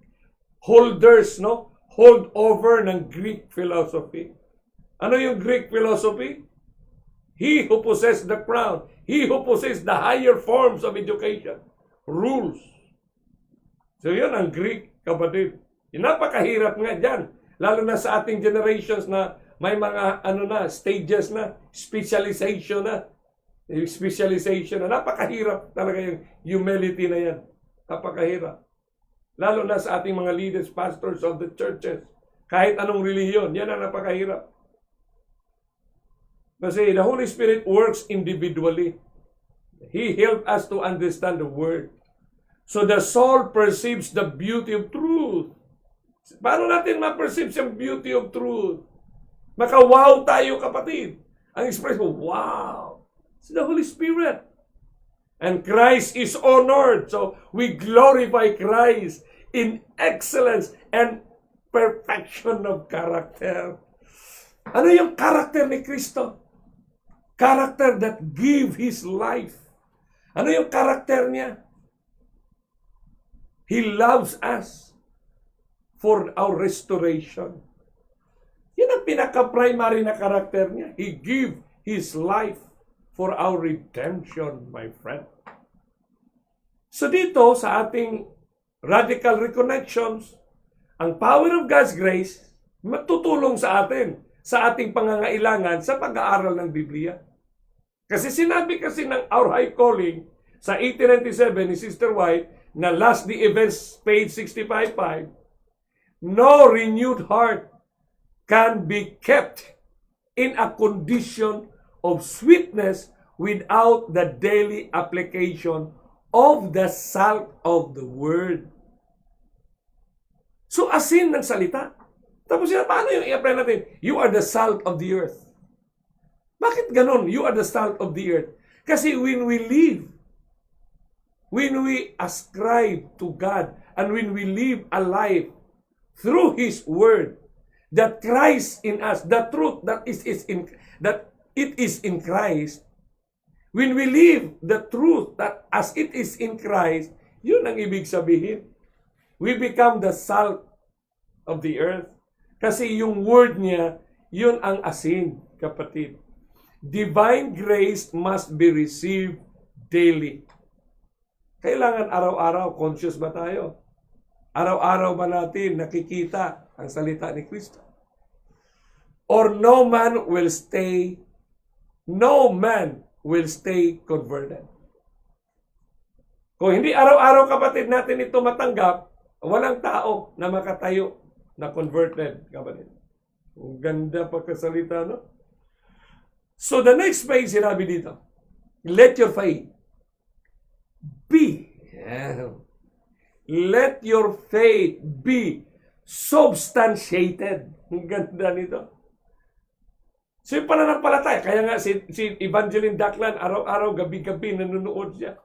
holders, no? Hold over ng Greek philosophy. Ano yung Greek philosophy? He who possesses the crown, he who possesses the higher forms of education, rules. So yun ang Greek, kapatid. Napakahirap nga dyan. Lalo na sa ating generations na may mga stages na, specialization na. Napakahirap talaga yung humility na yan. Napakahirap. Lalo na sa ating mga leaders, pastors of the churches. Kahit anong relihiyon, yan ang napakahirap. Kasi the Holy Spirit works individually. He helps us to understand the Word. So the soul perceives the beauty of truth. Paano natin ma-perceive yung beauty of truth? Maka-wow tayo, kapatid. Ang expression, wow. It's the Holy Spirit. And Christ is honored. So we glorify Christ in excellence and perfection of character. Ano yung character ni Kristo? Character that give His life. Ano yung character niya? He loves us for our restoration. Yan ang pinaka-primary na character niya. He give His life for our redemption, my friend. So dito sa ating Radical Reconnections, ang power of God's grace matutulong sa atin sa ating pangangailangan sa pag-aaral ng Bibliya. Kasi sinabi kasi ng Our High Calling sa 1897 ni Sister White na Last the Events, page 65.5, no renewed heart can be kept in a condition of sweetness without the daily application of the salt of the Word. So, asin ng salita. Tapos yan, paano yung i-apply natin? You are the salt of the earth. Bakit ganun? You are the salt of the earth. Kasi when we live, when we ascribe to God, and when we live a life through His Word, that Christ in us, the truth that it is in Christ, when we live the truth that as it is in Christ, yun ang ibig sabihin. We become the salt of the earth. Kasi yung word niya, yun ang asin, kapatid. Divine grace must be received daily. Kailangan araw-araw, conscious ba tayo? Araw-araw ba natin nakikita ang salita ni Kristo? Or no man will stay converted. Kung hindi araw-araw, kapatid, natin ito matanggap, walang tao na makatayo na converted, kapatid. Ang ganda pagkasalita, no? So the next page, sinabi dito, let your faith be. Let your faith be substantiated. Ang ganda nito. So yung pananampalataya, kaya nga si Evangeline Daklan, araw-araw, gabi-gabi, nanonood siya.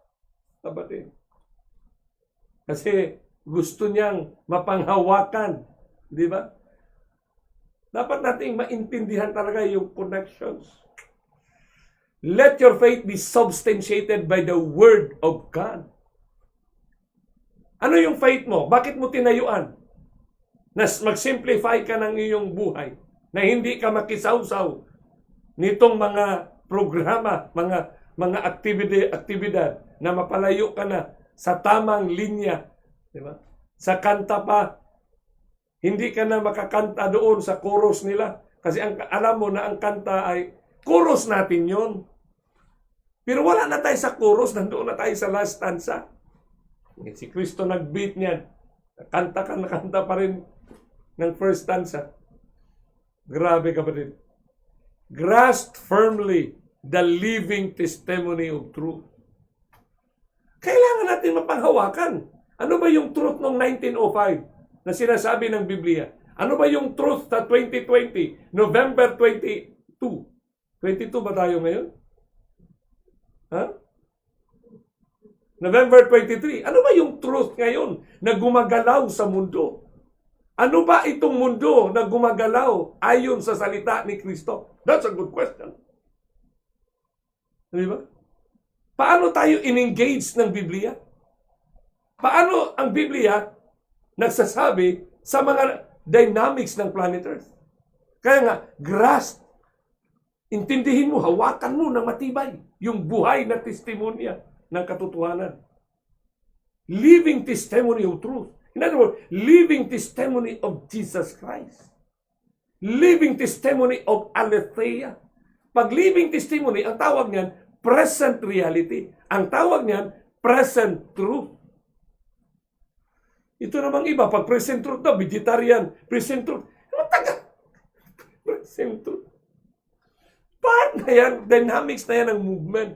Kapatid. Kasi gusto niyang mapanghawakan. Di ba? Dapat nating maintindihan talaga yung connections. Let your faith be substantiated by the Word of God. Ano yung faith mo? Bakit mo tinayuan? Na mag-simplify ka ng iyong buhay. Na hindi ka makisawsaw nitong mga programa, mga aktibidad na mapalayo ka na sa tamang linya. Diba? Sa kanta pa, hindi ka na makakanta doon sa chorus nila. Kasi alam mo na ang kanta ay chorus natin yon. Pero wala na tayo sa chorus, nandoon na tayo sa last stanza. Si Kristo nag-beat niyan. Nakanta pa rin ng first stanza. Grabe, kapatid. Grasp firmly the living testimony of truth. Kailangan natin mapanghawakan. Ano ba yung truth noong 1905 na sinasabi ng Bibliya? Ano ba yung truth sa 2020? November 22. 22 ba tayo ngayon? Ha? November 23. Ano ba yung truth ngayon na gumagalaw sa mundo? Ano ba itong mundo na gumagalaw ayon sa salita ni Kristo? That's a good question. Di ba? Paano tayo in-engage ng Biblia? Paano ang Biblia nagsasabi sa mga dynamics ng planet Earth? Kaya nga, grasp, intindihin mo, hawakan mo ng matibay yung buhay na testimonya ng katotohanan. Living testimony of truth. In other words, living testimony of Jesus Christ. Living testimony of aletheia. Pag living testimony, ang tawag niyan, present reality. Ang tawag niyan, present truth. Ito namang iba, pag present truth daw, vegetarian, present truth. Ano taga? Present truth. Part na yan, dynamics na yan ng movement.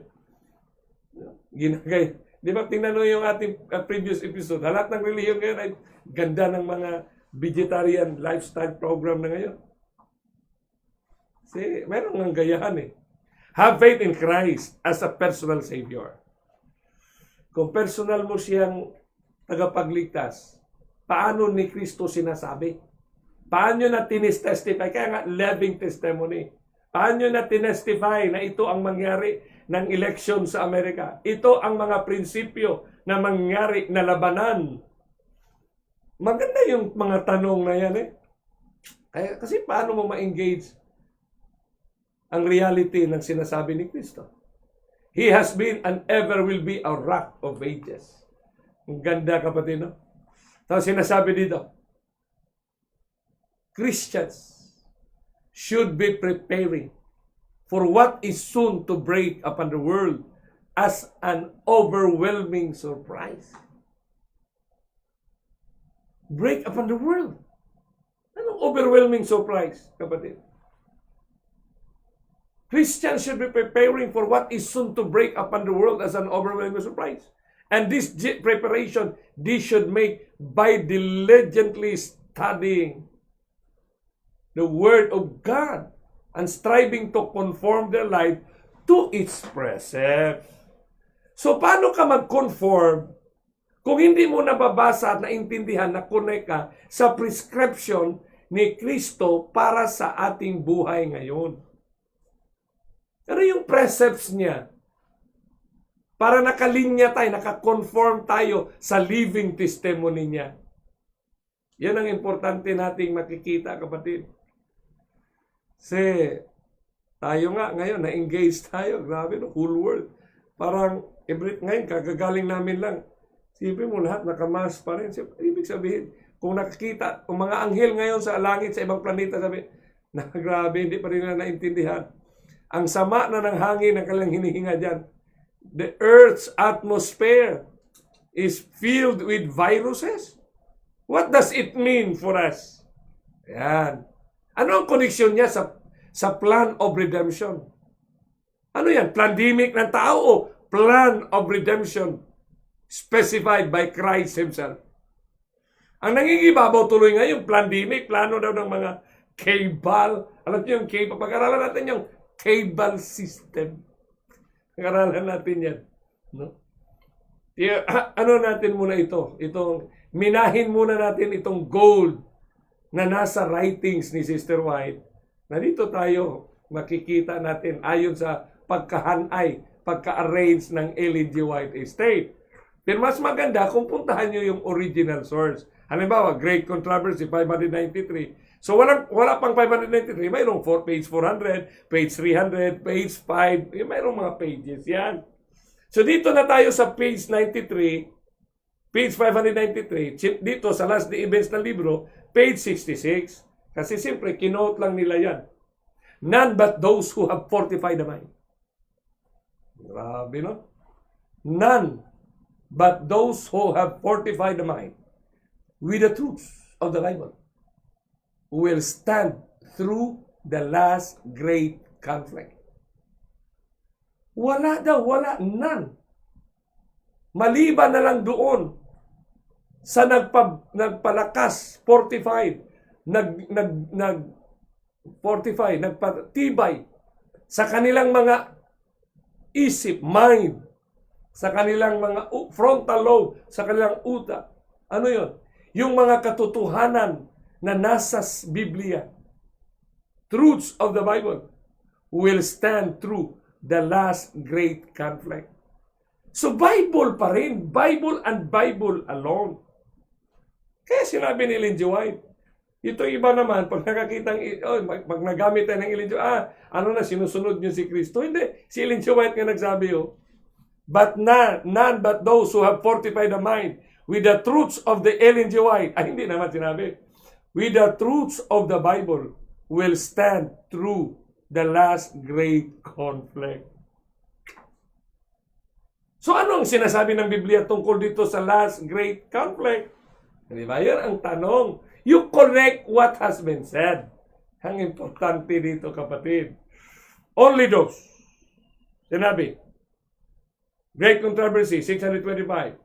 Ginagay. Di ba, tingnan mo yung ating previous episode. Lahat ng relihiyon ngayon ay ganda ng mga vegetarian lifestyle program na ngayon. Kasi meron ng gayahan eh. Have faith in Christ as a personal Savior. Kung personal mo siyang tagapagligtas, paano ni Kristo sinasabi? Paano na tinestestify? Kaya nga, living testimony. Paano na tinestify na ito ang mangyari ng election sa Amerika? Ito ang mga prinsipyo na mangyari na labanan. Maganda yung mga tanong na yan eh. Kasi paano mo ma-engage ang reality ng sinasabi ni Kristo? He has been and ever will be a rock of ages. Ang ganda, kapatid, no? Tapos sinasabi dito, Christians should be preparing for what is soon to break upon the world as an overwhelming surprise. Break upon the world. Anong overwhelming surprise, kapatid? Christians should be preparing for what is soon to break upon the world as an overwhelming surprise. And this preparation, they should make by diligently studying the Word of God and striving to conform their life to its precepts. So, paano ka mag-conform kung hindi mo nababasa at naintindihan na connect ka sa prescription ni Kristo para sa ating buhay ngayon? Ano yung precepts niya? Para nakalinya tayo, nakakonform tayo sa living testimony niya. Yan ang importante nating makikita, kapatid. Kasi tayo nga ngayon, na-engage tayo. Grabe, no? Whole world. Parang ngayon, kagagaling namin lang. Sipin mo lahat, nakamas pa rin. Ibig sabihin, kung nakakita, kung mga anghel ngayon sa langit, sa ibang planeta, sabi, na grabe, hindi pa rin na naintindihan. Ang sama na ng hangin ang kanilang hinihinga dyan. The Earth's atmosphere is filled with viruses. What does it mean for us? Yan. Ano ang koneksyon niya sa plan of redemption? Ano yan? Pandemic ng tao o plan of redemption specified by Christ Himself? Ang nangingibabaw tuloy ngayon, pandemic, plano daw ng mga cable. Alam niyo yung cable? Pag-aralan natin yung cable system. Pag-aralan natin yan. No? Ano natin muna ito? Minahin muna natin itong gold na nasa writings ni Sister White. Na dito tayo makikita natin ayon sa pagka-arrange ng Ellen G. White Estate. Pero mas maganda kung puntahan nyo yung original source. Halimbawa, Great Controversy, 593. So wala pang 593, mayroong page 400, page 300, page 5, mayroong mga pages yan. So dito na tayo sa page 93, page 593, dito sa last day events ng libro, page 66. Kasi siyempre, kinote lang nila yan. None but those who have fortified the mind. Grabe, no? None but those who have fortified the mind with the truths of the Bible will stand through the last great conflict. Wala daw, none. Maliban na lang doon sa nagpalakas, fortified, nagpatibay sa kanilang mga isip, mind, sa kanilang mga frontal lobe, sa kanilang utak. Ano yun? Yung mga katotohanan na nasa Bibliya, truths of the Bible, will stand through the last great conflict. So Bible pa rin, Bible and Bible alone. Kaya sinabi ni Ellen G. White, ito iba naman, pag nakakitang, pag nagamit tayo ng Ellen G. Sinusunod niyo si Kristo? Hindi, si Ellen G. White nga nagsabi, but none but those who have fortified the mind with the truths of the Ellen G. White, hindi naman sinabi, with the truths of the Bible will stand through the last great conflict. So ano ang sinasabi ng Biblia tungkol dito sa last great conflict? Di ba? Yan ang tanong. You connect what has been said. Ang importante dito, kapatid. Only those. Sinabi. Great Controversy, 625.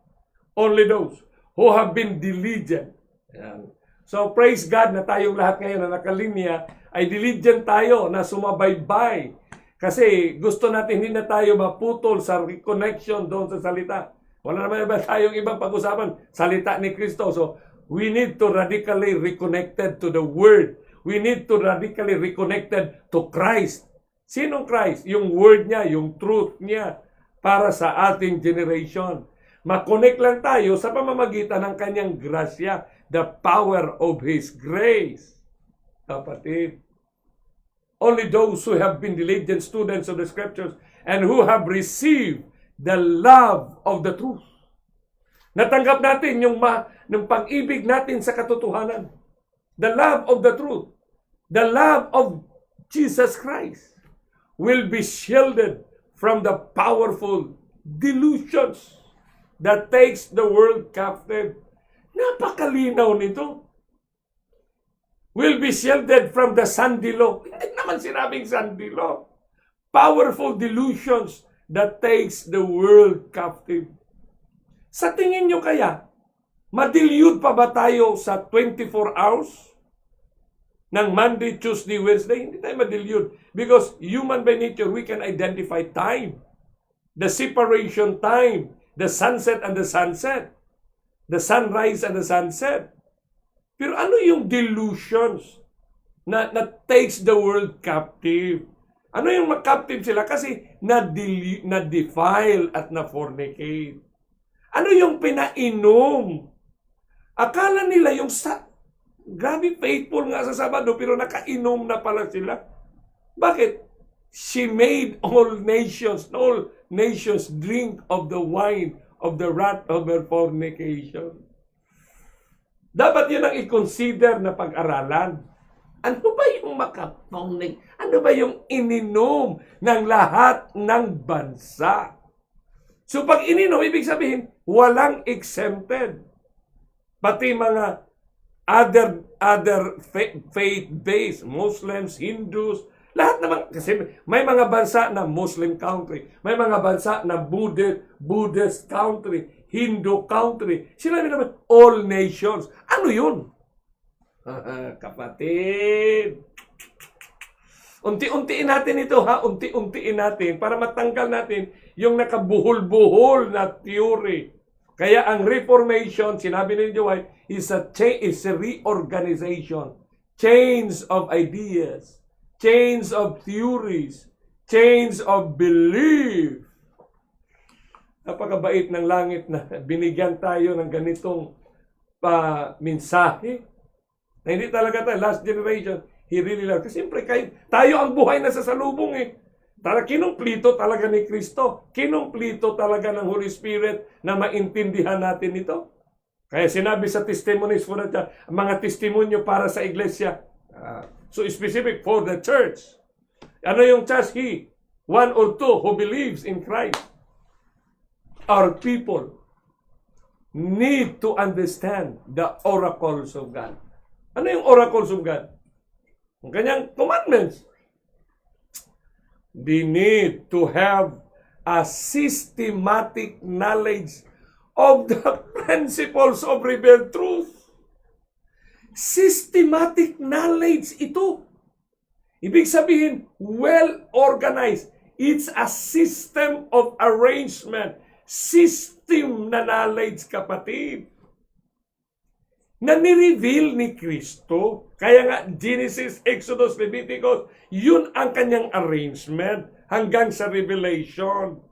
Only those who have been diligent. Yan. So, praise God na tayong lahat ngayon na nakalinya ay diligent tayo na sumabaybay. Kasi gusto natin hindi na tayo maputol sa reconnection doon sa salita. Wala naman ba tayong ibang pag-usapan? Salita ni Kristo. So, we need to radically reconnected to the Word. We need to radically reconnected to Christ. Sinong Christ? Yung Word niya, yung truth niya para sa ating generation. Makonect lang tayo sa pamamagitan ng kanyang grasya, the power of His grace. Kapatid, only those who have been diligent students of the Scriptures and who have received the love of the truth. Natanggap natin yung pag-ibig natin sa katotohanan. The love of the truth. The love of Jesus Christ will be shielded from the powerful delusions that takes the world captive. Napakalinaw nito. Will be shielded from the sandilo. Hindi naman sinabing sandilo. Powerful delusions that takes the world captive. Sa tingin nyo kaya, madilyud pa ba tayo sa 24 hours? Ng Monday, Tuesday, Wednesday? Hindi tayo madilyud. Because human by nature, we can identify time. The separation time. The sunset and the sunset. The sunrise and the sunset. Pero ano yung delusions na takes the world captive? Ano yung captive sila? Kasi na-defile at na-fornicate. Ano yung pinainom? Akala nila yung grabe faithful nga sa Sabado pero nakainom na pala sila. Bakit? She made all nations drink of the wine of the wrath of her fornication. Dapat yun ang i-consider na pag-aralan. Ano ba yung makaponig? Ano ba yung ininom ng lahat ng bansa? So pag ininom, ibig sabihin, walang exempted. Pati mga other faith-based, Muslims, Hindus, lahat naman, kasi may mga bansa na Muslim country, may mga bansa na Buddhist country, Hindu country. Sinabi naman, all nations. Ano yun? Kapatid. Unti-untiin natin ito, ha? Unti-untiin natin para matanggal natin yung nakabuhol-buhol na theory. Kaya ang Reformation, sinabi ni Joy, is a reorganization. Change of ideas. Change of theories. Change of belief. Napakabait ng langit na binigyan tayo ng ganitong mensahe. Na hindi talaga tayo, last generation, he really loved. Kasi siyempre, tayo ang buhay na sa salubong eh. Kinumplito talaga ni Kristo. Kinumplito talaga ng Holy Spirit na maintindihan natin ito. Kaya sinabi sa testimonies for the mga testimonyo para sa iglesia. So specific for the church. Ano yung church? One or two who believes in Christ. Our people need to understand the oracles of God. Ano yung oracles of God? Ang kanyang commandments. They need to have a systematic knowledge of the principles of revealed truth. Systematic knowledge ito. Ibig sabihin, well-organized. It's a system of arrangement. System na knowledge, kapatid. Na ni-reveal ni Kristo. Kaya nga, Genesis, Exodus, Leviticus, yun ang kanyang arrangement hanggang sa Revelation.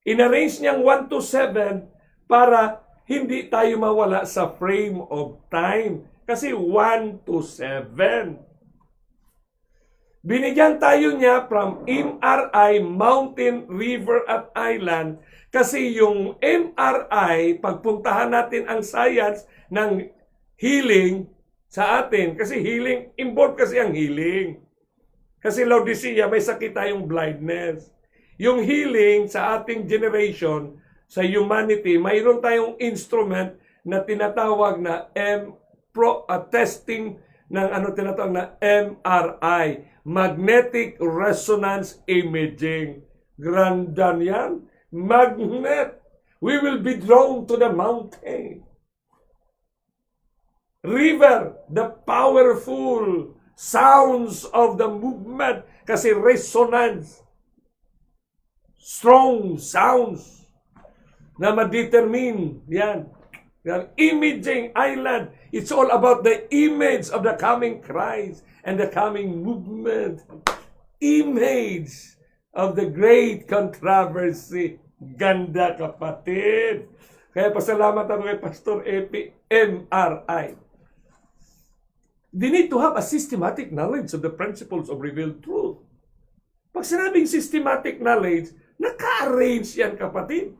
In-arrange niyang 1 to 7 para hindi tayo mawala sa frame of time. Kasi 1 to 7. Binigyan tayo niya from MRI, mountain, river, at island. Kasi yung MRI, pagpuntahan natin ang science ng healing sa atin. Kasi healing, involved kasi ang healing. Kasi Laodicea, may sakit tayong blindness. Yung healing sa ating generation, sa humanity, mayroon tayong instrument na tinatawag na testing ng tinatawag na MRI. Magnetic Resonance Imaging. Grandan yan. Magnet. We will be drawn to the mountain. River, the powerful sounds of the movement. Kasi resonance. Strong sounds na ma-determine. Yan. Imaging island. It's all about the image of the coming Christ and the coming movement. Image of the great controversy. Ganda, kapatid. Kaya pasalamat ako kay Pastor Epi, MRI. They need to have a systematic knowledge of the principles of revealed truth. Pag sinabing systematic knowledge, naka-arrange yan, kapatid.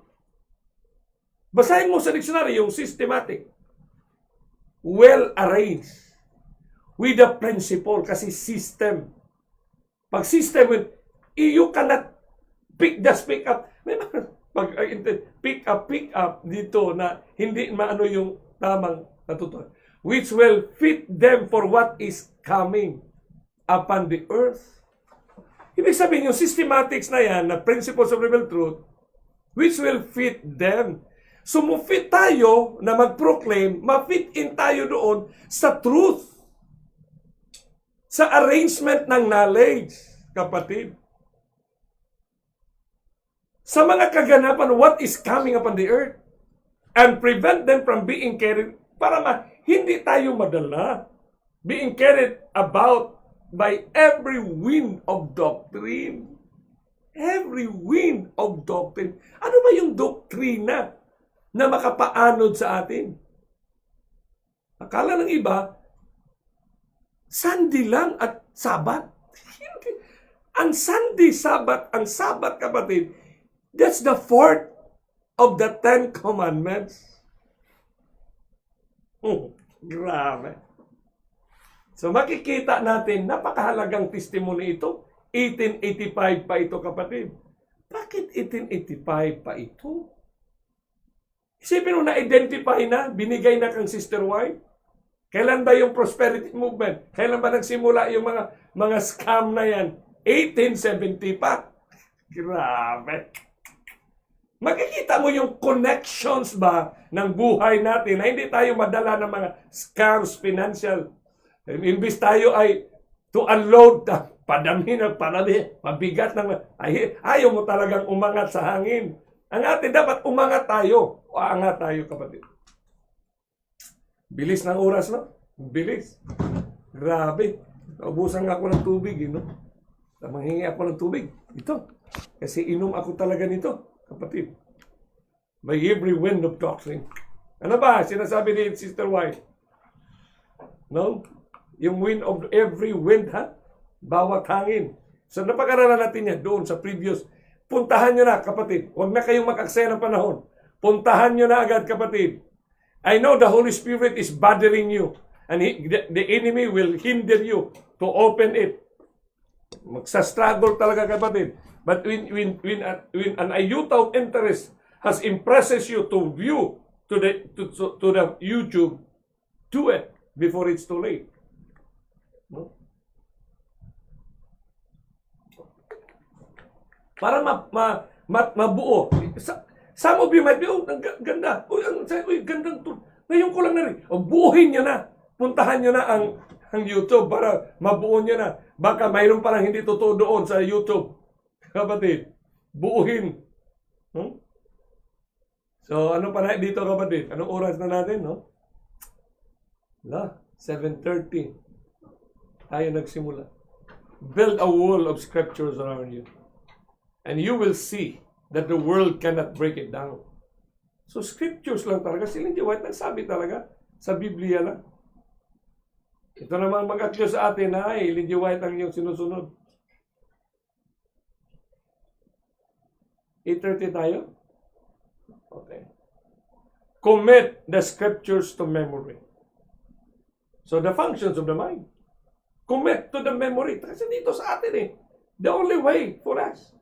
Basahin mo sa dictionary yung systematic. Well-arranged. With the principle, kasi system. Pag system, you cannot just pick up. May pick up dito na hindi maano yung tamang natutunan. Which will fit them for what is coming upon the earth. Ibig sabihin, yung systematics na yan, na principles of revealed truth, which will fit them. Sumufit tayo na mag-proclaim, ma-fit in tayo doon sa truth. Sa arrangement ng knowledge, kapatid. Sa mga kaganapan, what is coming upon the earth. And prevent them from being carried, para hindi tayo madala. Being carried about by every wind of doctrine. Every wind of doctrine. Ano ba yung doktrina na makapaanod sa atin? Akala ng iba, Sunday lang at Sabat. Ang Sunday, Sabat, ang Sabat, kapatid, that's the fourth of the 10 commandments. Grabe. So makikita natin, napakahalagang testimony ito. 1885 pa ito, kapatid. Bakit 1885 pa ito? Isipin mo, na-identify na, binigay na kang sister wife. Kailan ba yung prosperity movement? Kailan ba nagsimula yung mga scam na yan? 1870 pa. Grabe. Makikita mo yung connections ba ng buhay natin na hindi tayo madala ng mga scams, financial. Imbis tayo ay to unload, padami ng mabigat ng ayaw mo talagang umangat sa hangin. Ang atin dapat umangat tayo. O angat tayo, kapatid. Bilis ng oras, no? Bilis. Grabe. Naubusan ako ng tubig, no? Manghingi ako ng tubig. Ito. Kasi inom ako talaga nito, kapatid. By every wind of doctrine. Ano ba? Sinasabi ni Sister White. No? Yung wind of every wind, ha? Bawat hangin. So napag-aralan natin yan doon sa previous. Puntahan nyo na, kapatid. Huwag na kayong mag-aksaya ng panahon. Puntahan nyo na agad, kapatid. I know the Holy Spirit is bothering you. And the enemy will hinder you to open it. Magsa-struggle talaga, kapatid. But when an iota of interest has impresses you to view to the YouTube, do it before it's too late. No? Para mabuo. Some of you might be, ang ganda. Gandang to. Ngayon ko lang na rin. Buuhin nyo na. Puntahan nyo na ang YouTube para mabuo nyo na. Baka mayroon parang hindi totoo doon sa YouTube. Kapatid, buuhin. So, ano pa na dito, kapatid? Anong oras na natin, no? 7:30. Tayo nagsimula. Build a wall of scriptures around you. And you will see that the world cannot break it down. So, scriptures lang talaga. Si Lindy White nagsabi talaga sa Bibliya lang. Ito naman mag-atyo sa atin na Lindy White ang iyong sinusunod. 8:30 tayo? Okay. Commit the scriptures to memory. So, the functions of the mind. Commit to the memory. Kasi dito sa atin the only way for us.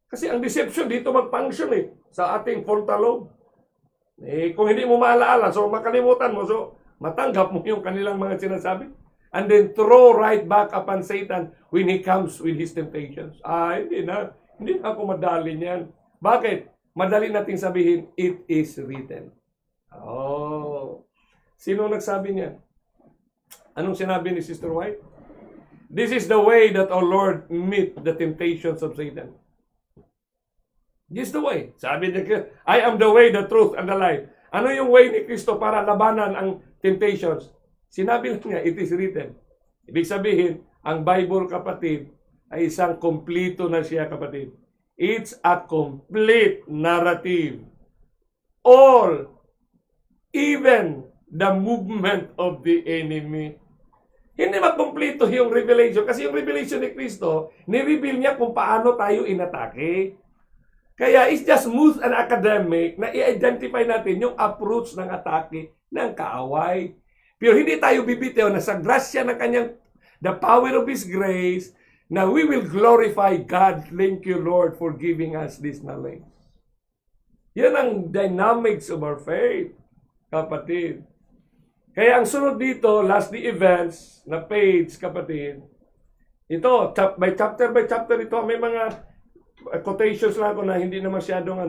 Kasi ang deception dito mag-function sa ating frontal lobe. Kung hindi mo maalaala, so makalimutan mo, so matanggap mo yung kanilang mga sinasabi. And then throw right back upon Satan when he comes with his temptations. Hindi na ako madali niyan. Bakit? Madali nating sabihin, it is written. Sino nagsabi niyan? Anong sinabi ni Sister White? This is the way that our Lord meet the temptations of Satan. This is the way. Sabi niya, I am the way, the truth, and the life. Ano yung way ni Kristo para labanan ang temptations? Sinabi lang niya, it is written. Ibig sabihin, ang Bible, kapatid, ay isang kompleto na siya, kapatid. It's a complete narrative. All, even the movement of the enemy. Hindi makompleto yung revelation. Kasi yung revelation ni Kristo, ni-reveal niya kung paano tayo inatake. Kaya it's just smooth and academic na i-identify natin yung approach ng atake ng kaaway. Pero hindi tayo bibitaw na sa grasya ng kanyang The power of His grace, na we will glorify God. Thank you, Lord, for giving us this knowledge. Yan ang dynamics of our faith, kapatid. Kaya ang sunod dito, last the events, na page, kapatid, ito, by chapter ito, may mga quotations lang ako na hindi na masyadong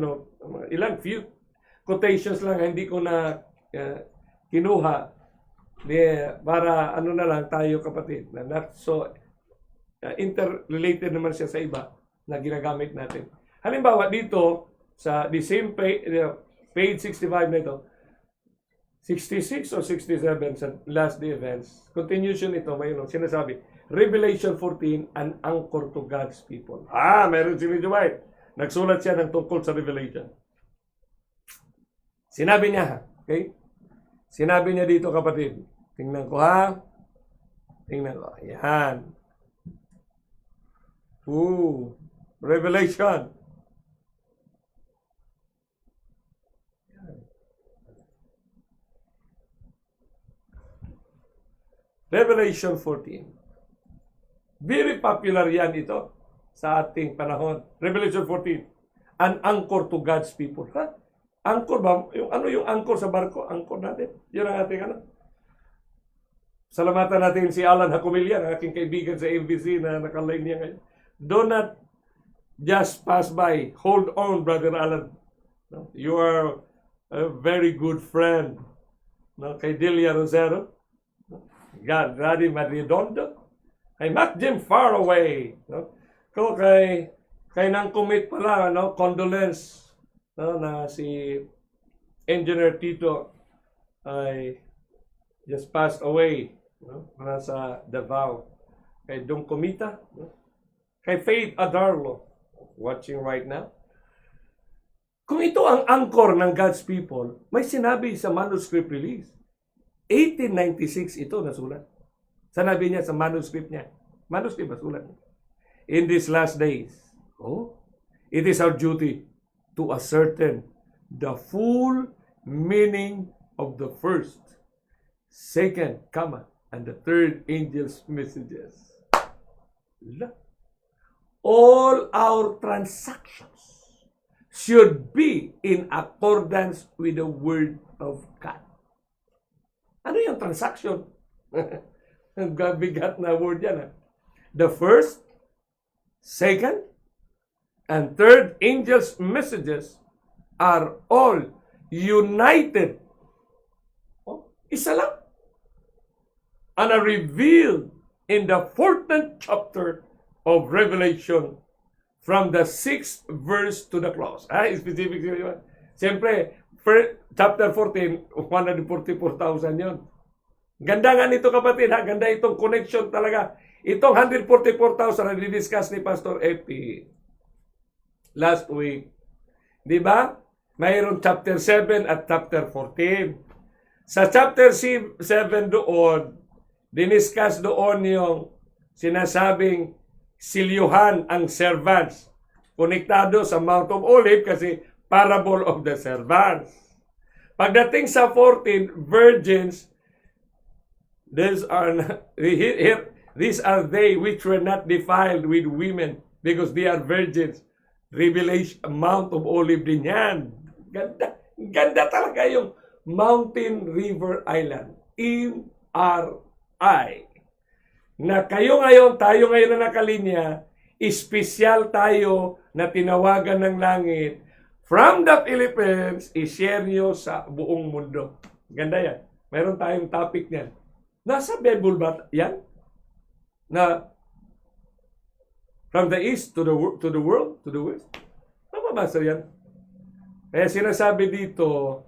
ilang few quotations lang, hindi ko na kinuha. Para na lang tayo, kapatid, na not so interrelated naman siya sa iba na ginagamit natin. Halimbawa dito, sa the same page 65 na ito, 66 o 67 sa last day events, continuation ito, mayroon sinasabi, Revelation 14, an anchor to God's people. Meron si Medyo White. Nagsulat siya ng tungkol sa Revelation. Sinabi niya, okay? Sinabi niya dito, kapatid. Tingnan ko, ha? Tingnan ko. Ayan. Revelation. Revelation 14. Very popular yan ito sa ating panahon. Revelation 14. An anchor to God's people. Anchor ba? Yung anchor sa barko? Anchor natin. Yun ang ating Salamatan natin si Alan Hakumilya, ang aking kaibigan sa MBC na nakaline niya ngayon. Do not just pass by. Hold on, Brother Alan. You are a very good friend. Kay Delia Rosero. God, Radi Madridondo. Kay Matt Jim far away. Kay nang commit pala, condolence, na si Engineer Tito ay just passed away, nasa Davao. Kay Dong Comita, kay Faith Adarlo, watching right now. Kung ito ang anchor ng God's people, may sinabi sa manuscript release. 1896 ito nasulat. Sanabi niya sa manuscript niya. Manuscript nasulat niya. In these last days, it is our duty to ascertain the full meaning of the first, second, and the third angel's messages. All our transactions should be in accordance with the Word of God. Ano yung transaction? Ang bigat na word yan. The first, second, and third angels' messages are all united. Isa lang. And are revealed in the 14th chapter of Revelation from the 6th verse to the close. Specific yun. Siyempre, chapter 14, 144,000 yun. Ganda nga nito, kapatid, ha? Ganda itong connection talaga. Itong 144,000 na didiscuss ni Pastor Epi last week. Di ba? Mayroon chapter 7 at chapter 14. Sa chapter 7 doon, diniscuss doon yung sinasabing silyuhan ang servants. Konektado sa Mount of Olive kasi parable of the servants. Pagdating sa 14, virgins, these are they which were not defiled with women because they are virgins. Revelation, Mount of Olive din yan. Ganda talaga yung Mountain River Island. MRI. Na tayo ngayon na nakalinya, espesyal tayo na tinawagan ng langit from the Philippines, i-share nyo sa buong mundo. Ganda yan. Mayroon tayong topic niyan. Nasa Bible ba yan? Na from the east to the world, to the west? Mababasa yan. Kaya sinasabi dito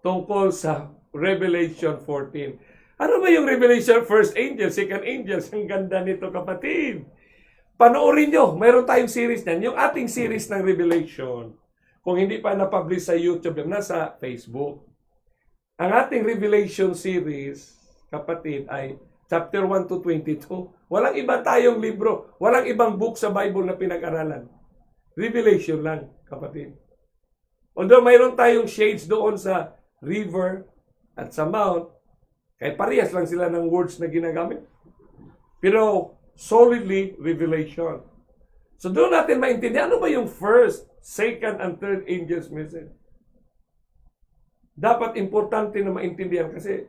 tungkol sa Revelation 14. Ano ba yung Revelation first angel, second angel? Ang ganda nito, kapatid. Panoorin nyo. Mayroon tayong series niyan. Yung ating series ng Revelation. Kung hindi pa na-publish sa YouTube, nasa Facebook. Ang ating Revelation series, kapatid, ay chapter 1 to 22. Walang iba tayong libro. Walang ibang book sa Bible na pinag-aralan. Revelation lang, kapatid. Although mayroon tayong shades doon sa river at sa mount, kaya parehas lang sila ng words na ginagamit. pero solidly revelation. So doon natin maintindihan ano ba yung first, second, and third angel's message. Dapat importante na maintindihan kasi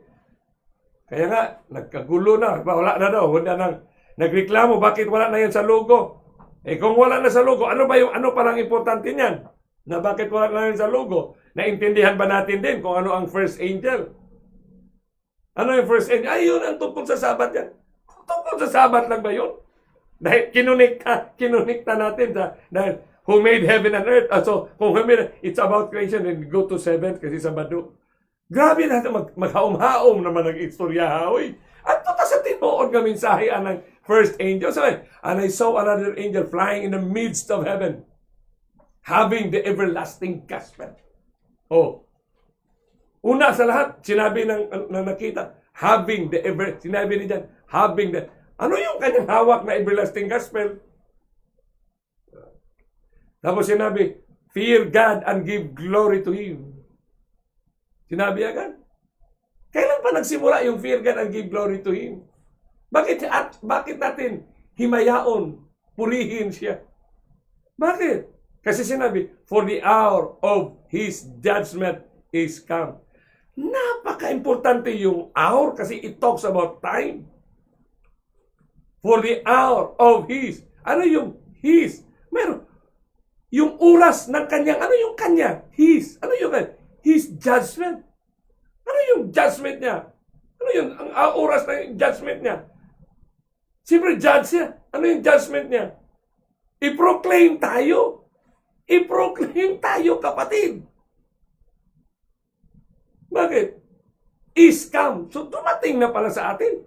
kaya nga, nagkagulo na. Wala na daw. Wala nang nagreklamo. Bakit wala na yan sa logo? Eh kung wala na sa logo, ano parang importante niyan? Na bakit wala na yan sa logo? Naintindihan ba natin din kung ano ang first angel? Ano yung first angel? Ay, yun ang tungkol sa Sabat yan. Tungkol sa Sabat lang ba yun? Dahil kinunikta natin dahil who made heaven and earth. So, kung it's about creation, then go to 7 kasi Sabado. Grabe na maghaom-haom naman ang istorya, hoy. At ito sa tinuod ng mensahe ng first angel. So, and I saw another angel flying in the midst of heaven, having the everlasting gospel. Oh. Una sa lahat, sinabi ng nakita, sinabi ni Jan, having the, ano yung kanyang hawak na everlasting gospel? Tapos sinabi, fear God and give glory to Him. Sinabi agad. Kailan pa nagsimula yung fear God and give glory to Him? Bakit natin himayaon, purihin siya? Bakit? Kasi sinabi, for the hour of His judgment is come. Napaka-importante yung hour kasi it talks about time. For the hour of His. Ano yung His? Meron. Yung oras ng kanyang, ano yung kanya? His. Ano yung His judgment. Ano yung judgment niya? Ano yun? Ang oras na yung judgment niya. Siyempre, judge siya. Ano yung judgment niya? I-proclaim tayo. I-proclaim tayo, kapatid. Bakit? Is come. So, dumating na pala sa atin.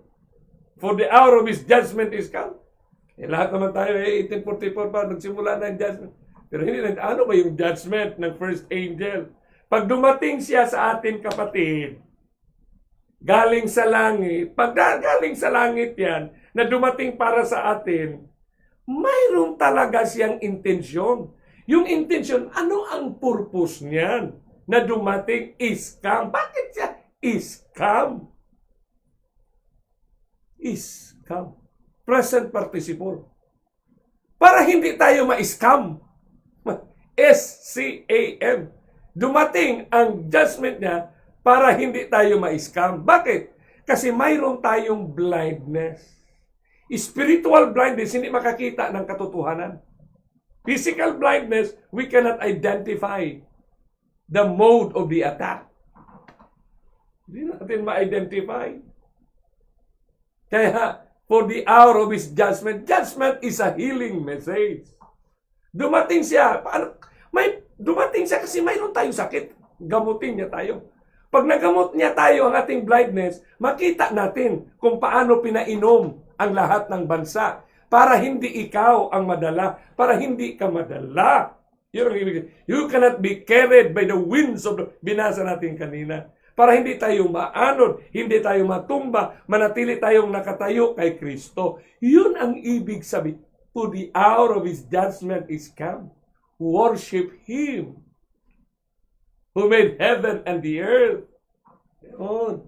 For the hour of His judgment is come. Eh, lahat naman tayo, 1844 pa, nagsimula na yung judgment. Pero hindi na, ano ba yung judgment ng first angel? Pag dumating siya sa atin, kapatid, galing sa langit, pag galing sa langit yan, na dumating para sa atin, mayroon talaga siyang intensyon. Yung intensyon, ano ang purpose niyan? Na dumating is come. Bakit siya is come? Is come. Present participle. Para hindi tayo ma-scam. S-C-A-M. Dumating ang judgment niya para hindi tayo ma-scam. Bakit? Kasi mayroon tayong blindness. Spiritual blindness, hindi makakita ng katotohanan. Physical blindness, we cannot identify the mode of the attack. Hindi natin ma-identify. Kaya, for the hour of His judgment, judgment is a healing message. Dumating siya. Dumating siya kasi mayroon tayong sakit. Gamutin niya tayo. Pag nagamot niya tayo ang ating blindness, makita natin kung paano pinainom ang lahat ng bansa para hindi ikaw ang madala, para hindi ka madala. You cannot be carried by the winds of the binasa natin kanina. Para hindi tayo maanod, hindi tayo matumba, manatili tayong nakatayo kay Kristo. Yun ang ibig sabihin. To the hour of His judgment is come. Worship Him who made heaven and the earth. Yun.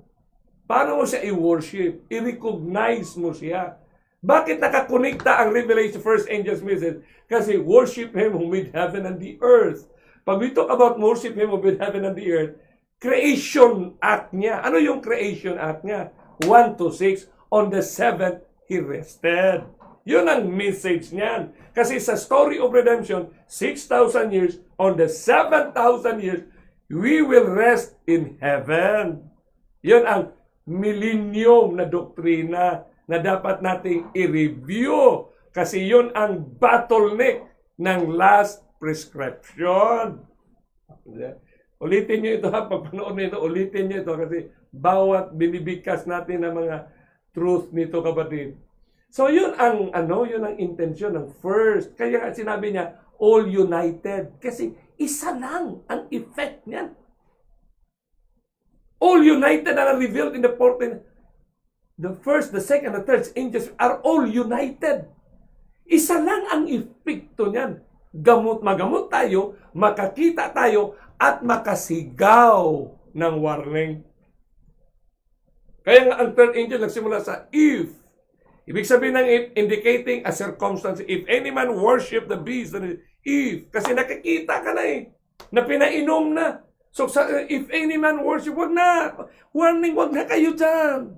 Paano mo siya i-worship? I-recognize mo siya. Bakit nakakonekta ang Revelation first angel's message? Kasi worship Him who made heaven and the earth. Pag we talk about worship Him who made heaven and the earth, creation act niya. Ano yung creation act niya? 1 to 6, on the 7th, He rested. Yun ang message niyan. Kasi sa story of redemption, 6,000 years, on the 7,000 years, we will rest in heaven. Yun ang millennium na doktrina na dapat nating i-review. Kasi yun ang bottleneck ng last prescription. Ulitin nyo ito ha, pag panood nyo ito, ulitin nyo ito kasi bawat binibigkas natin ng mga truth nito, kapatid. So yun ang yun ang intensyon ng first. Kaya nga sinabi niya, all united. Kasi isa lang ang effect niyan. All united are revealed in the 14. The first, the second, the third angels are all united. Isa lang ang epekto niyan. Magamot tayo, makakita tayo, at makasigaw ng warning. Kaya nga ang third angel nagsimula sa if. Ibig sabihin ng if, indicating a circumstance. If any man worship the beast, if, kasi nakikita ka na na pinainom na. So, if any man worship, wag na. Warning, wag na kayo dyan.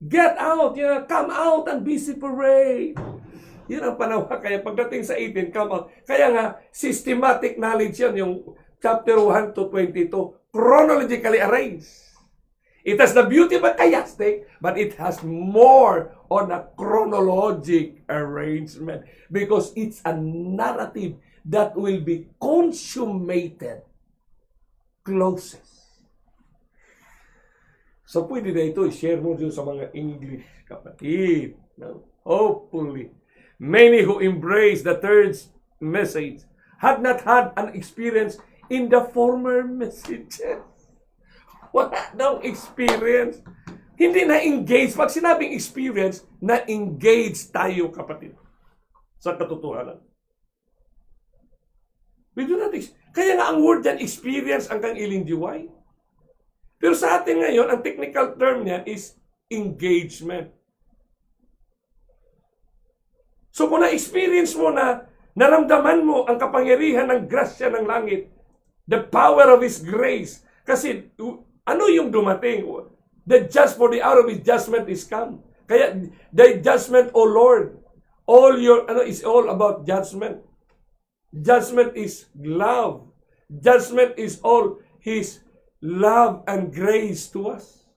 Get out, come out and be separate. Yun ang panahon. Kaya pagdating sa 18, come out. Kaya nga, systematic knowledge yan, yung chapter 1 to 22, chronologically arranged. It has the beauty of a chiastic, but it has more on a chronologic arrangement because it's a narrative that will be consummated closest. So pwede na ito i-share mo dyan sa mga English kapatid. No? Hopefully, many who embrace the third message had not had an experience in the former messages. Wala daw experience. Hindi na-engage. Pag sinabing experience, na-engage tayo, kapatid, sa katotohanan. We do not Kaya nga ang word dyan, experience, ang kang ilindiway. Pero sa atin ngayon, ang technical term niya is engagement. So kung na-experience mo na, naramdaman mo ang kapangyarihan ng grasya ng langit, the power of His grace, kasi ano yung dumating? The just for the hour of His judgment is come. Kaya the judgment, O Lord, all your is all about judgment. Judgment is love. Judgment is all His love and grace to us.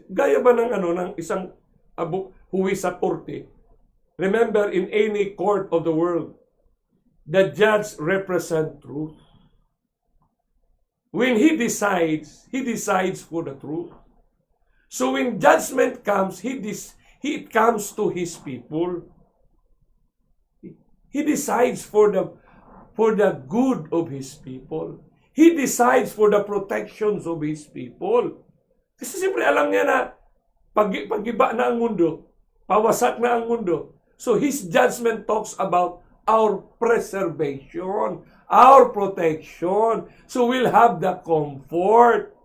Gaya ba ng isang huwis sa korte? Remember, in any court of the world, the judge represents truth. When he decides for the truth. So when judgment comes, he comes to his people. He decides for the good of his people. He decides for the protections of his people. Kasi siyempre alam niya na pag-iba na ang mundo, pawasak na ang mundo. So his judgment talks about our preservation, our protection. So we'll have the comfort.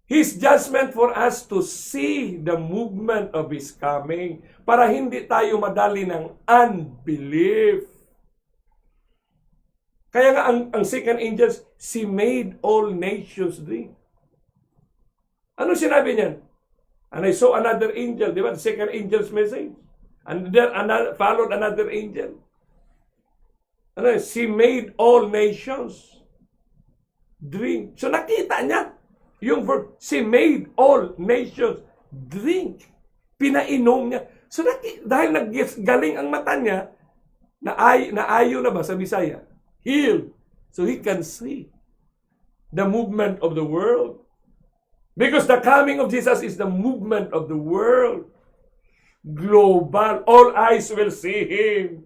His judgment for us to see the movement of His coming para hindi tayo madali ng unbelief. Kaya nga ang second angel, she made all nations drink. Ano sinabi niyan? And I saw another angel, di ba? The second angel's message. And then followed another angel. She made all nations drink. So nakita niya yung verb, she made all nations drink. Pinainom niya. So dahil naggaling ang mata niya, naayo na ba sa Bisaya? Healed. So he can see the movement of the world. Because the coming of Jesus is the movement of the world. Global. All eyes will see Him.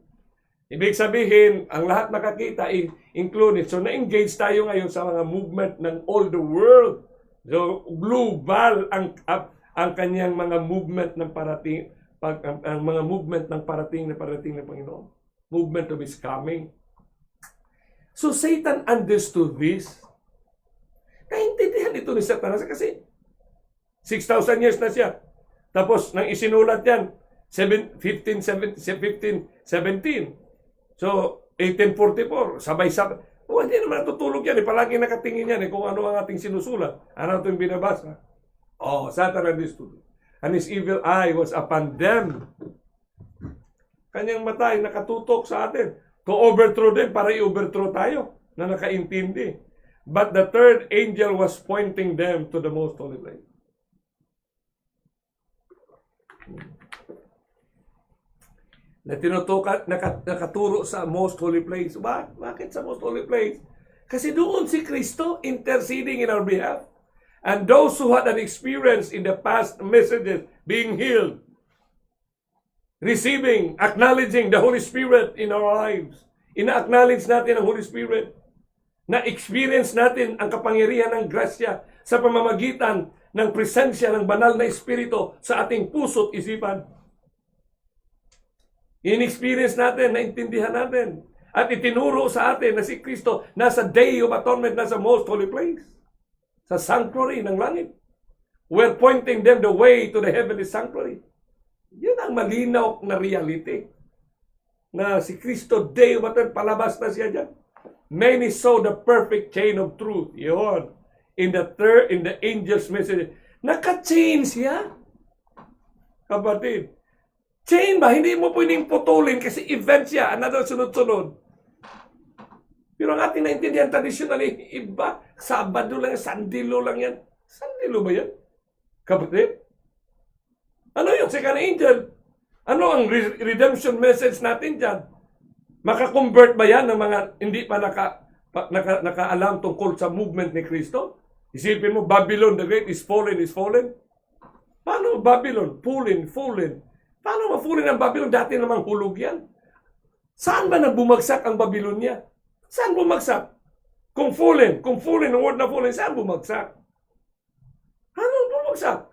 Ibig sabihin, ang lahat nakakita included. So na-engage tayo ngayon sa mga movement ng all the world. So global ang kanyang mga movement ng parating, ang mga movement ng parating na Panginoon. Movement of His coming. So Satan understood this. Naintindihan ito ni Satanas kasi 6,000 years na siya. Tapos nang isinulat yan 1517. So 1844, sabay-sabay. Hindi naman natutulog yan. Palagi nakatingin yan kung ano ang ating sinusulat. Ano itong binabasa. Satan understood. And his evil eye was upon them. Kanyang mata ay nakatutok sa atin. To overthrow them para i-overthrow tayo na nakaintindi. But the third angel was pointing them to the most holy place. Na tinutukan, nakaturo sa most holy place. Bakit sa most holy place? Kasi doon si Kristo interceding in our behalf. And those who had an experience in the past messages being healed, receiving, acknowledging the Holy Spirit in our lives. Ina-acknowledge natin ang Holy Spirit. Na-experience natin ang kapangyarihan ng grasya sa pamamagitan ng presensya ng banal na Espiritu sa ating puso't isipan. In-experience natin, naintindihan natin. At itinuro sa atin na si Kristo nasa Day of Atonement, nasa most holy place. Sa sanctuary ng langit. We're pointing them the way to the heavenly sanctuary. Yun ang malinaw na reality. Na si Kristo, day of return, palabas na siya dyan. Many saw the perfect chain of truth. Yun. In the angel's message. Naka-chain siya. Kapatid. Chain ba? Hindi mo pwedeng putulin kasi event siya. Another sunod-sunod. Pero ang ating naintindihan traditionally, iba. Sabado lang yan. Sandilo lang yan. Sandilo ba yan? Kapatid? Ano yung second angel? Ano ang redemption message natin dyan? Makakonvert ba yan ng mga hindi pa nakaalam tungkol sa movement ni Kristo? Isipin mo, Babylon the Great is fallen, is fallen. Paano Babylon? Fallen. Paano ma-fallen ang Babylon? Dati namang hulog yan. Saan ba bumagsak ang Babylonia? Saan bumagsak? Kung fallen, ang word na fallen, saan bumagsak? Ano bumagsak?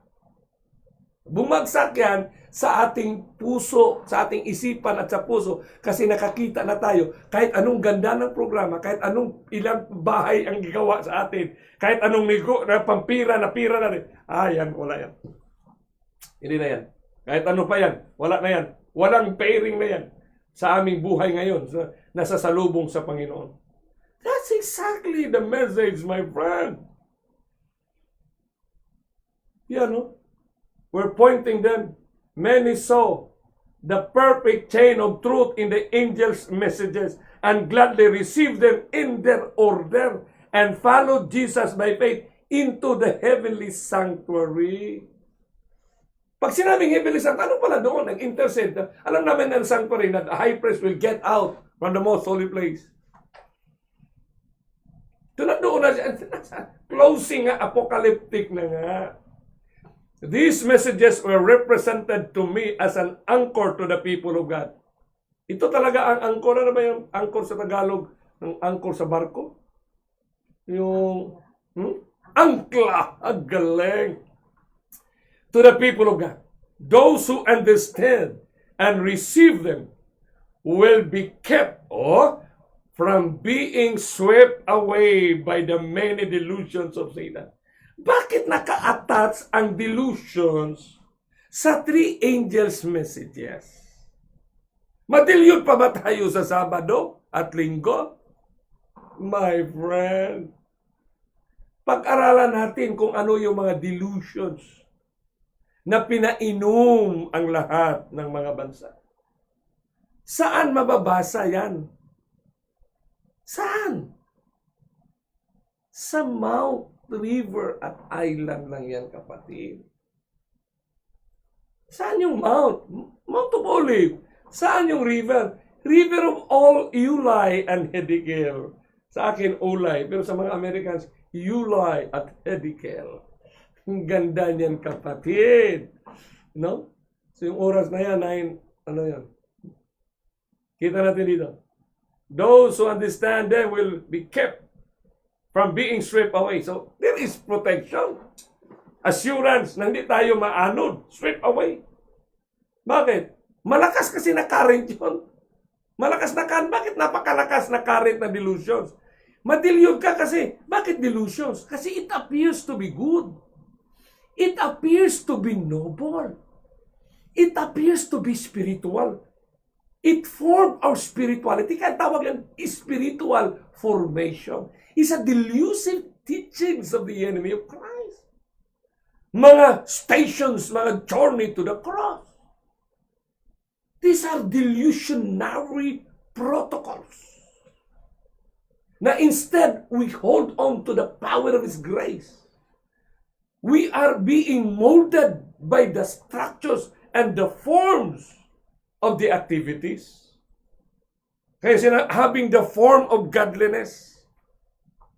Bumagsak yan sa ating puso, sa ating isipan at sa puso kasi nakakita na tayo kahit anong ganda ng programa, kahit anong ilang bahay ang gigawa sa atin, kahit anong pira na rin. Yan, wala yan. Hindi na yan. Kahit ano pa yan, wala na yan. Walang pairing na yan sa aming buhay ngayon, nasa salubong sa Panginoon. That's exactly the message, my friend. Yan, no? We're pointing them. Many saw the perfect chain of truth in the angels' messages and gladly received them in their order and followed Jesus by faith into the heavenly sanctuary. Pag sinabing heavenly sanctuary, ano pala doon? Ang intercede. Alam namin ng sanctuary na the high priest will get out from the most holy place. Doon na siya. Closing nga, apocalyptic na nga. These messages were represented to me as an anchor to the people of God. Ito talaga ang anchor. Ano ba yung anchor sa Tagalog? Ang anchor sa barko? Yung angkla. Ang galing. To the people of God. Those who understand and receive them will be kept from being swept away by the many delusions of Satan. Bakit naka-attach ang delusions sa three angels' messages? Madilyod pa ba tayo sa Sabado at Linggo? My friend, pag-aralan natin kung ano yung mga delusions na pinainom ang lahat ng mga bansa. Saan mababasa yan? Saan? Sa Mount River at Island lang yan, kapatid. Saan yung Mount? Mount of Olive. Saan yung river? River of all Ulai and Hedikel. Sa akin, Ulai. Pero sa mga Americans, Ulai at Hedikel. Ang ganda niyan, kapatid. No? So yung oras na yan, 9, ano yan? Kita natin dito. Those who understand them will be kept from being swept away. So, there is protection. Assurance na hindi tayo maanod. Swept away. Bakit? Malakas kasi na current yun. Malakas na current. Bakit napakalakas na current na delusions? Madilyod ka kasi. Bakit delusions? Kasi it appears to be good. It appears to be noble. It appears to be spiritual. It formed our spirituality. Kaya tawag yan, spiritual formation. It's a delusive teachings of the enemy of Christ. Mga stations, mga journey to the cross. These are delusionary protocols. Na instead, we hold on to the power of His grace. We are being molded by the structures and the forms of the activities. Kaya having the form of godliness,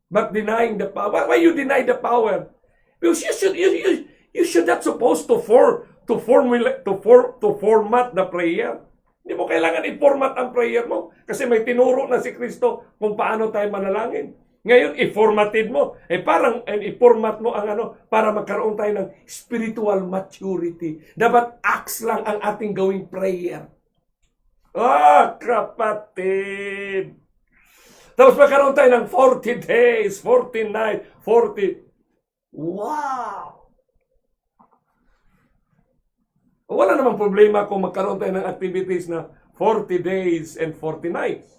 but denying the power. Why you deny the power? Because you should not supposed to format the prayer. Hindi mo kailangan i-format ang prayer mo kasi may tinuro na si Kristo kung paano tayo manalangin. Ngayon, i-formatid mo. Parang i-format mo ang para magkaroon tayo ng spiritual maturity. Dapat acts lang ang ating gawing prayer. Kapatid! Tapos magkaroon tayo ng 40 days, 40 nights, 40. Wow! Wala namang problema kung magkaroon tayo ng activities na 40 days and 40 nights.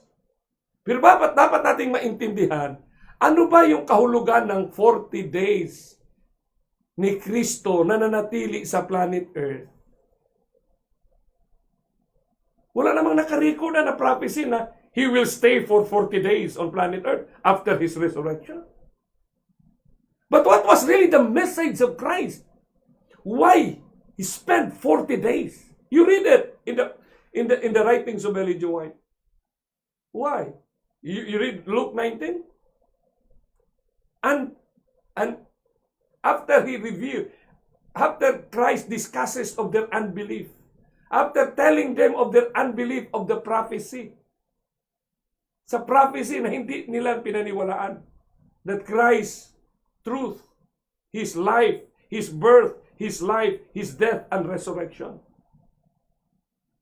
Pero dapat nating maintindihan, ano ba yung kahulugan ng 40 days ni Kristo na nanatili sa planet Earth? Wala namang nakarecord na prophecy na He will stay for 40 days on planet Earth after His resurrection. But what was really the message of Christ? Why He spent 40 days? You read it in the writings of Ellen G. White. Why? You read Luke 19? And after after Christ discusses of their unbelief, after telling them of their unbelief of the prophecy, sa prophecy na hindi nila pinaniwalaan, that Christ, truth, His life, His birth, His life, His death, and resurrection.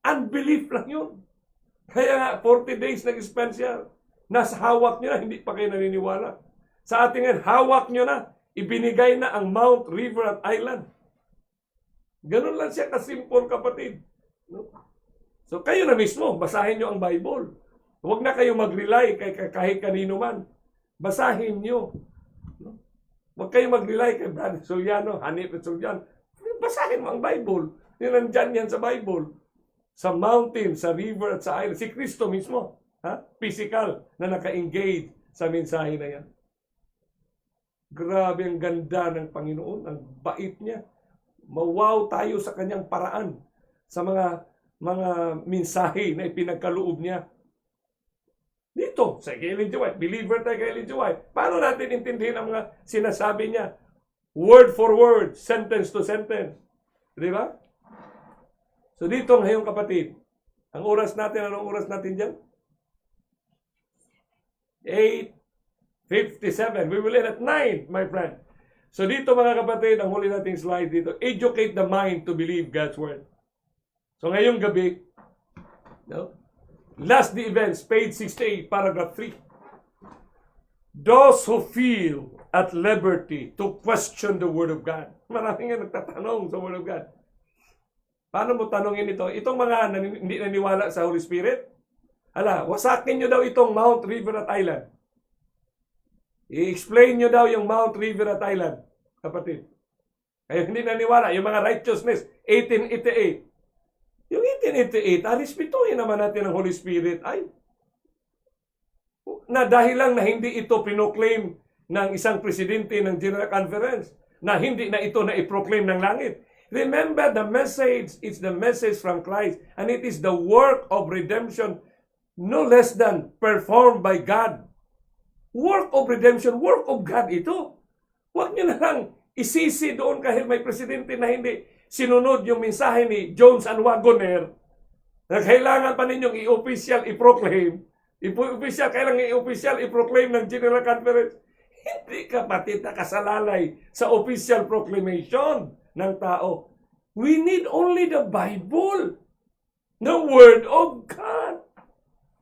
Unbelief lang yun. Kaya nga, 40 days nag-spend siya. Nasa hawak nyo na, hindi pa kayo naniniwala. Sa ating ngayon, hawak nyo na, ibinigay na ang Mount, River, at Island. Ganun lang siya kasimple, kapatid. No? So kayo na mismo, basahin nyo ang Bible. Huwag na kayo mag-rely kahit kanino man. Basahin nyo. No? Huwag kayo mag-rely kay Brother Sulyano, Hanip at Sulyano. Basahin mo ang Bible. Nandyan yan sa Bible. Sa mountain, sa river at sa island. Si Kristo mismo, physical, na naka-engage sa mensahe na yan. Grabe ang ganda ng Panginoon, ang bait niya. Mawaw tayo sa kanyang paraan, sa mga mensahe na ipinagkaloob niya. Dito, sa Ellen G. White, believer tayo kay Ellen G. White. Paano natin intindihin ang mga sinasabi niya? Word for word, sentence to sentence. Di ba? So dito ngayon, kapatid, ang oras natin, anong oras natin dyan? 8:57. We will end at 9, my friend. So dito mga kapatid, ang huli nating slide dito, educate the mind to believe God's word. So ngayong gabi, no? Last the events, page 68, paragraph 3. Those who feel at liberty to question the word of God. Maraming nga nagtatanong sa word of God. Paano mo tanongin ito? Itong mga hindi naniwala sa Holy Spirit, wasakin nyo daw itong Mount, River, at Island. I-explain nyo daw yung Mount, River, at Island, kapatid. Kaya hindi naniwala, yung mga righteousness, 1888. Yung 1888, respetuhin naman natin ang Holy Spirit. Na dahil lang na hindi ito pinoclaim ng isang presidente ng General Conference, na hindi na ito na i-proclaim ng langit. Remember, the message is the message from Christ, and it is the work of redemption, no less than performed by God. Work of redemption, work of God ito. Huwag nyo na lang isisi doon kahit may presidente na hindi sinunod yung mensahe ni Jones and Wagoner na kailangan pa ninyong i-official, i-proclaim. Kailangan i-official, i-proclaim ng General Conference. Hindi kapatid nakasalalay sa official proclamation ng tao. We need only the Bible, the Word of God.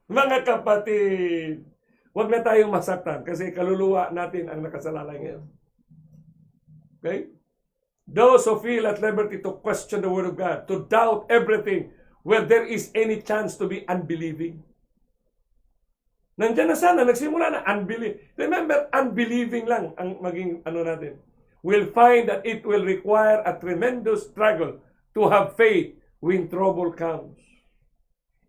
Mga kapatid, huwag na tayong masaktan kasi kaluluwa natin ang nakasalalay ngayon. Okay? Those who feel at liberty to question the Word of God, to doubt everything, where there is any chance to be unbelieving. Nandiyan na sana, nagsimula na unbelief. Remember, unbelieving lang ang maging natin. We'll find that it will require a tremendous struggle to have faith when trouble comes.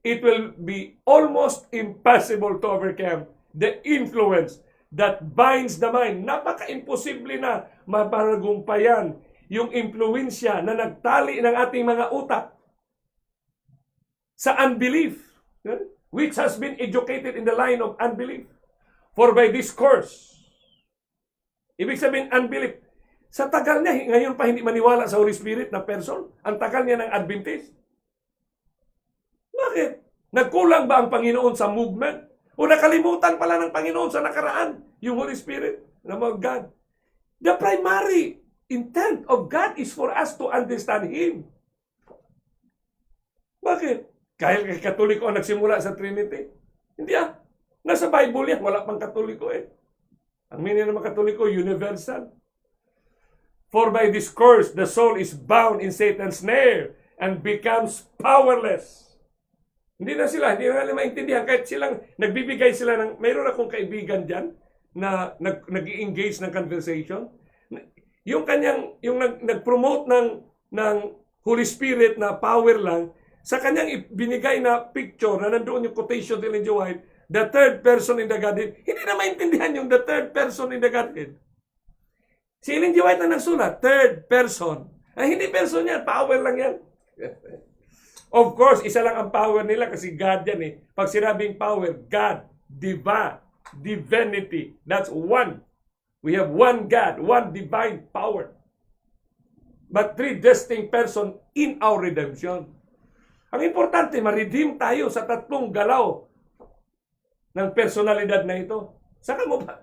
It will be almost impossible to overcome the influence that binds the mind. Napaka-imposible na maparagumpayan yung impluensya na nagtali ng ating mga utak sa unbelief, which has been educated in the line of unbelief. For by discourse, ibig sabihin unbelief, sa tagal niya, ngayon pa hindi maniwala sa Holy Spirit na person, ang tagal niya ng Adventist. Bakit? Nagkulang ba ang Panginoon sa movement? O nakalimutan pala ng Panginoon sa nakaraan, yung Holy Spirit, na mga God. The primary intent of God is for us to understand Him. Bakit? Kahit Katoliko ang nagsimula sa Trinity. Hindi nasa Bible yan, wala pang Katoliko Ang meaning ng mga Katoliko, universal. For by discourse, the soul is bound in Satan's snare, and becomes powerless. Hindi na nila maintindihan kahit silang nagbibigay sila ng, mayroon akong kaibigan dyan na nag-engage ng conversation. Yung nag-promote ng Holy Spirit na power lang, sa kanyang binigay na picture na nandoon yung quotation ni Ellen G. White, the third person in the Godhead, hindi na maintindihan yung the third person in the Godhead. Si Ellen G. White na nagsulat, third person. Ay, hindi person yan, power lang yan. Of course, isa lang ang power nila kasi God yan eh. Pag sinabing power, God, divinity, that's one. We have one God, one divine power. But three distinct persons in our redemption. Ang importante, ma-redeem tayo sa tatlong galaw ng personalidad na ito. Saka mo ba?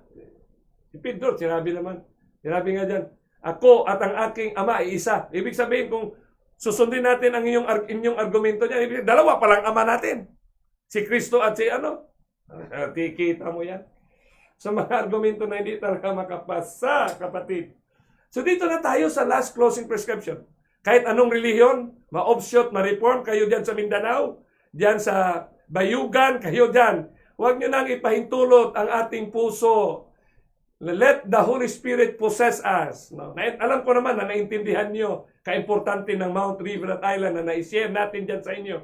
Si Pedro, sinabi nga dyan, ako at ang aking ama ay isa. Ibig sabihin, kung susundin natin ang inyong argumento niya, dalawa palang ama natin. Si Kristo at si ano? Tikita mo yan. Sa mga argumento na hindi talaga makapasa, kapatid. So dito na tayo sa last closing prescription. Kahit anong relihiyon, ma-offshoot, ma-reform, kayo dyan sa Mindanao, dyan sa Bayugan, kayo dyan. Huwag nyo nang ipahintulot ang ating puso. Let the Holy Spirit possess us. No? Alam ko naman na naintindihan nyo kaimportante ng Mount, River at Island na na-share natin dyan sa inyo.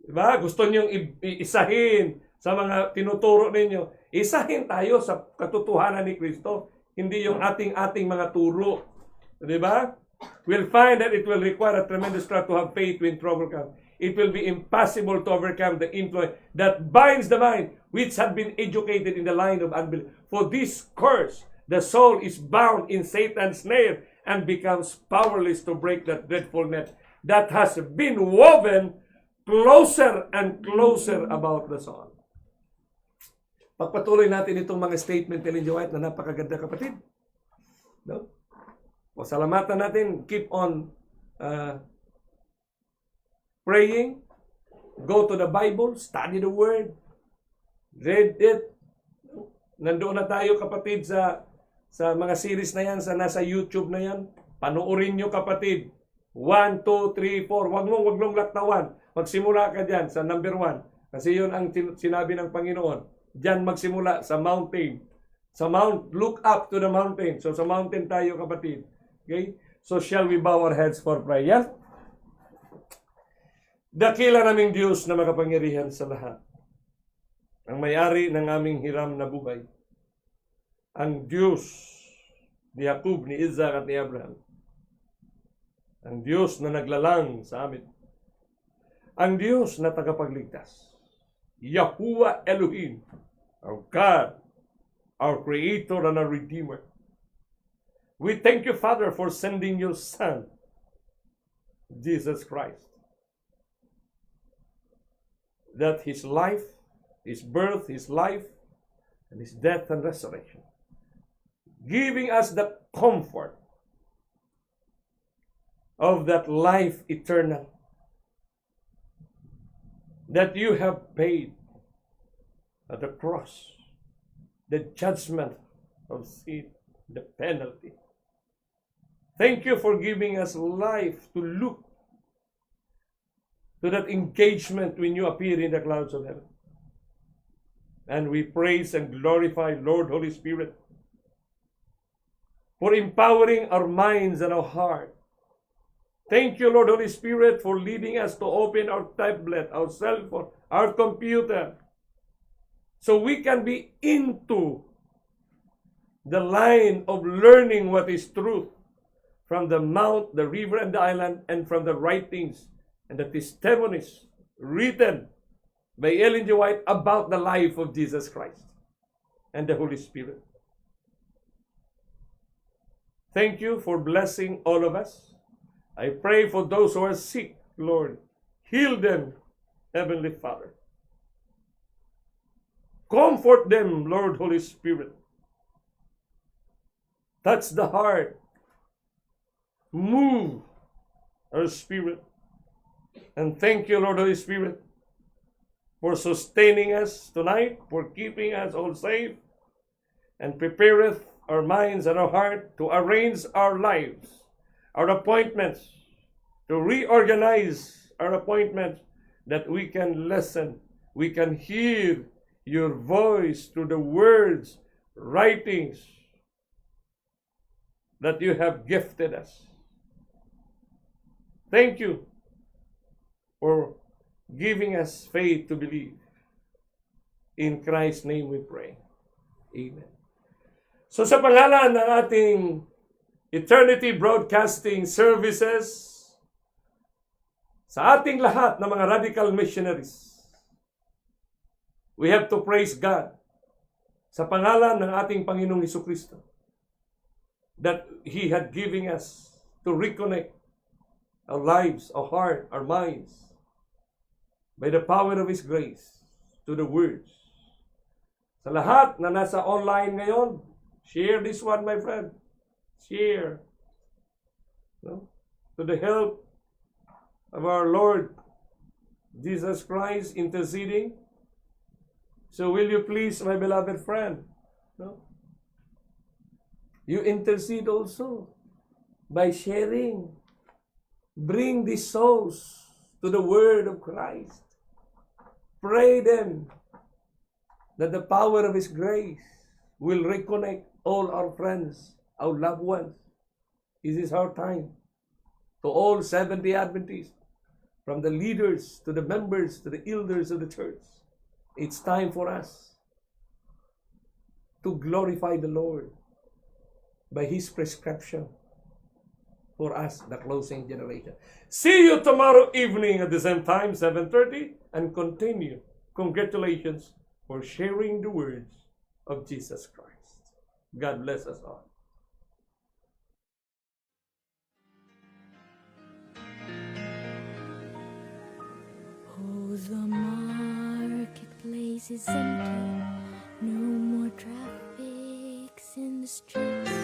Diba? Gusto nyo isahin sa mga tinuturo ninyo. Isahin tayo sa katotohanan ni Kristo. Hindi yung ating mga turo. Diba? We'll find that it will require a tremendous struggle to have faith when trouble comes. It will be impossible to overcome the influence that binds the mind, which had been educated in the line of unbelief. For this curse, the soul is bound in Satan's snare and becomes powerless to break that dreadful net that has been woven closer and closer about the soul. Pagpatuloy natin itong mga statement ni Ellen G. White na napakaganda, kapatid. No? O salamatan natin, keep on praying, go to the Bible, study the Word, read it. Nandoon na tayo, kapatid, sa mga series na yan, sa nasa YouTube na yan. Panoorin nyo, kapatid. 1, 2, 3, 4. Wag mong laktawan. Magsimula ka dyan sa number 1. Kasi yun ang sinabi ng Panginoon. Dyan magsimula sa mountain. Sa mount, look up to the mountain. So sa mountain tayo, kapatid. Okay? So shall we bow our heads for prayer? Dakila naming Diyos na makapangyarihan sa lahat. Ang may-ari ng aming hiram na buhay. Ang Diyos ni Jacob, ni Isaac at ni Abraham. Ang Diyos na naglalang sa amin. Ang Diyos na tagapagligtas. Yahuwah Elohim, our God, our Creator and our Redeemer. We thank you, Father, for sending your Son, Jesus Christ. That His life, His birth, His life, and His death and resurrection, giving us the comfort of that life eternal that you have paid at the cross, the judgment of sin, the penalty. Thank you for giving us life to look to that engagement when you appear in the clouds of heaven. And we praise and glorify, Lord Holy Spirit, for empowering our minds and our heart. Thank you, Lord Holy Spirit, for leading us to open our tablet, our cell phone, our computer, so we can be into the line of learning what is truth from the mount, the river, and the island, and from the writings and the testimonies written by Ellen G. White about the life of Jesus Christ and the Holy Spirit. Thank you for blessing all of us. I pray for those who are sick, Lord. Heal them, Heavenly Father. Comfort them, Lord Holy Spirit. Touch the heart. Move our spirit. And thank you, Lord Holy Spirit, for sustaining us tonight, for keeping us all safe, and prepareth our minds and our heart to arrange our lives, our appointments, to reorganize our appointments, that we can listen, we can hear your voice through the words, writings that you have gifted us. Thank you for giving us faith to believe. In Christ's name we pray. Amen. So sa pangalan ng ating Eternity Broadcasting Services, sa ating lahat ng mga radical missionaries, we have to praise God sa pangalan ng ating Panginoong Hesukristo that He had given us to reconnect our lives, our heart, our minds by the power of His grace to the words. Sa lahat na nasa online ngayon, share this one, my friend. Share. No? To the help of our Lord Jesus Christ interceding. So will you please, my beloved friend, no? You intercede also by sharing. Bring these souls to the Word of Christ. Pray them that the power of His grace will reconnect all our friends, our loved ones. This is our time. To all 70 Adventists, from the leaders to the members to the elders of the church, it's time for us to glorify the Lord by His prescription for us, the closing generation. See you tomorrow evening at the same time, 7:30, and continue. Congratulations for sharing the words of Jesus Christ. God bless us all. Oh, the marketplace is empty. No more traffics in the streets.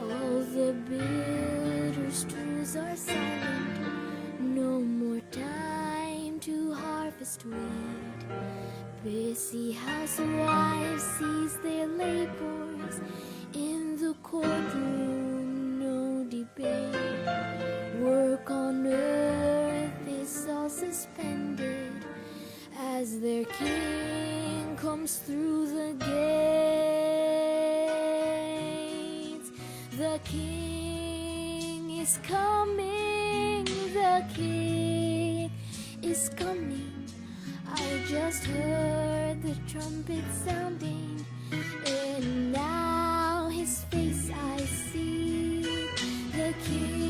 All the bitter strews are silent. No more time to harvest wheat. Busy housewives cease their labors. In the courtroom, no debate. Work on earth is all suspended as their king comes through the gates. The king is coming, the king is coming. I just heard the trumpet sounding, and now his face I see. The king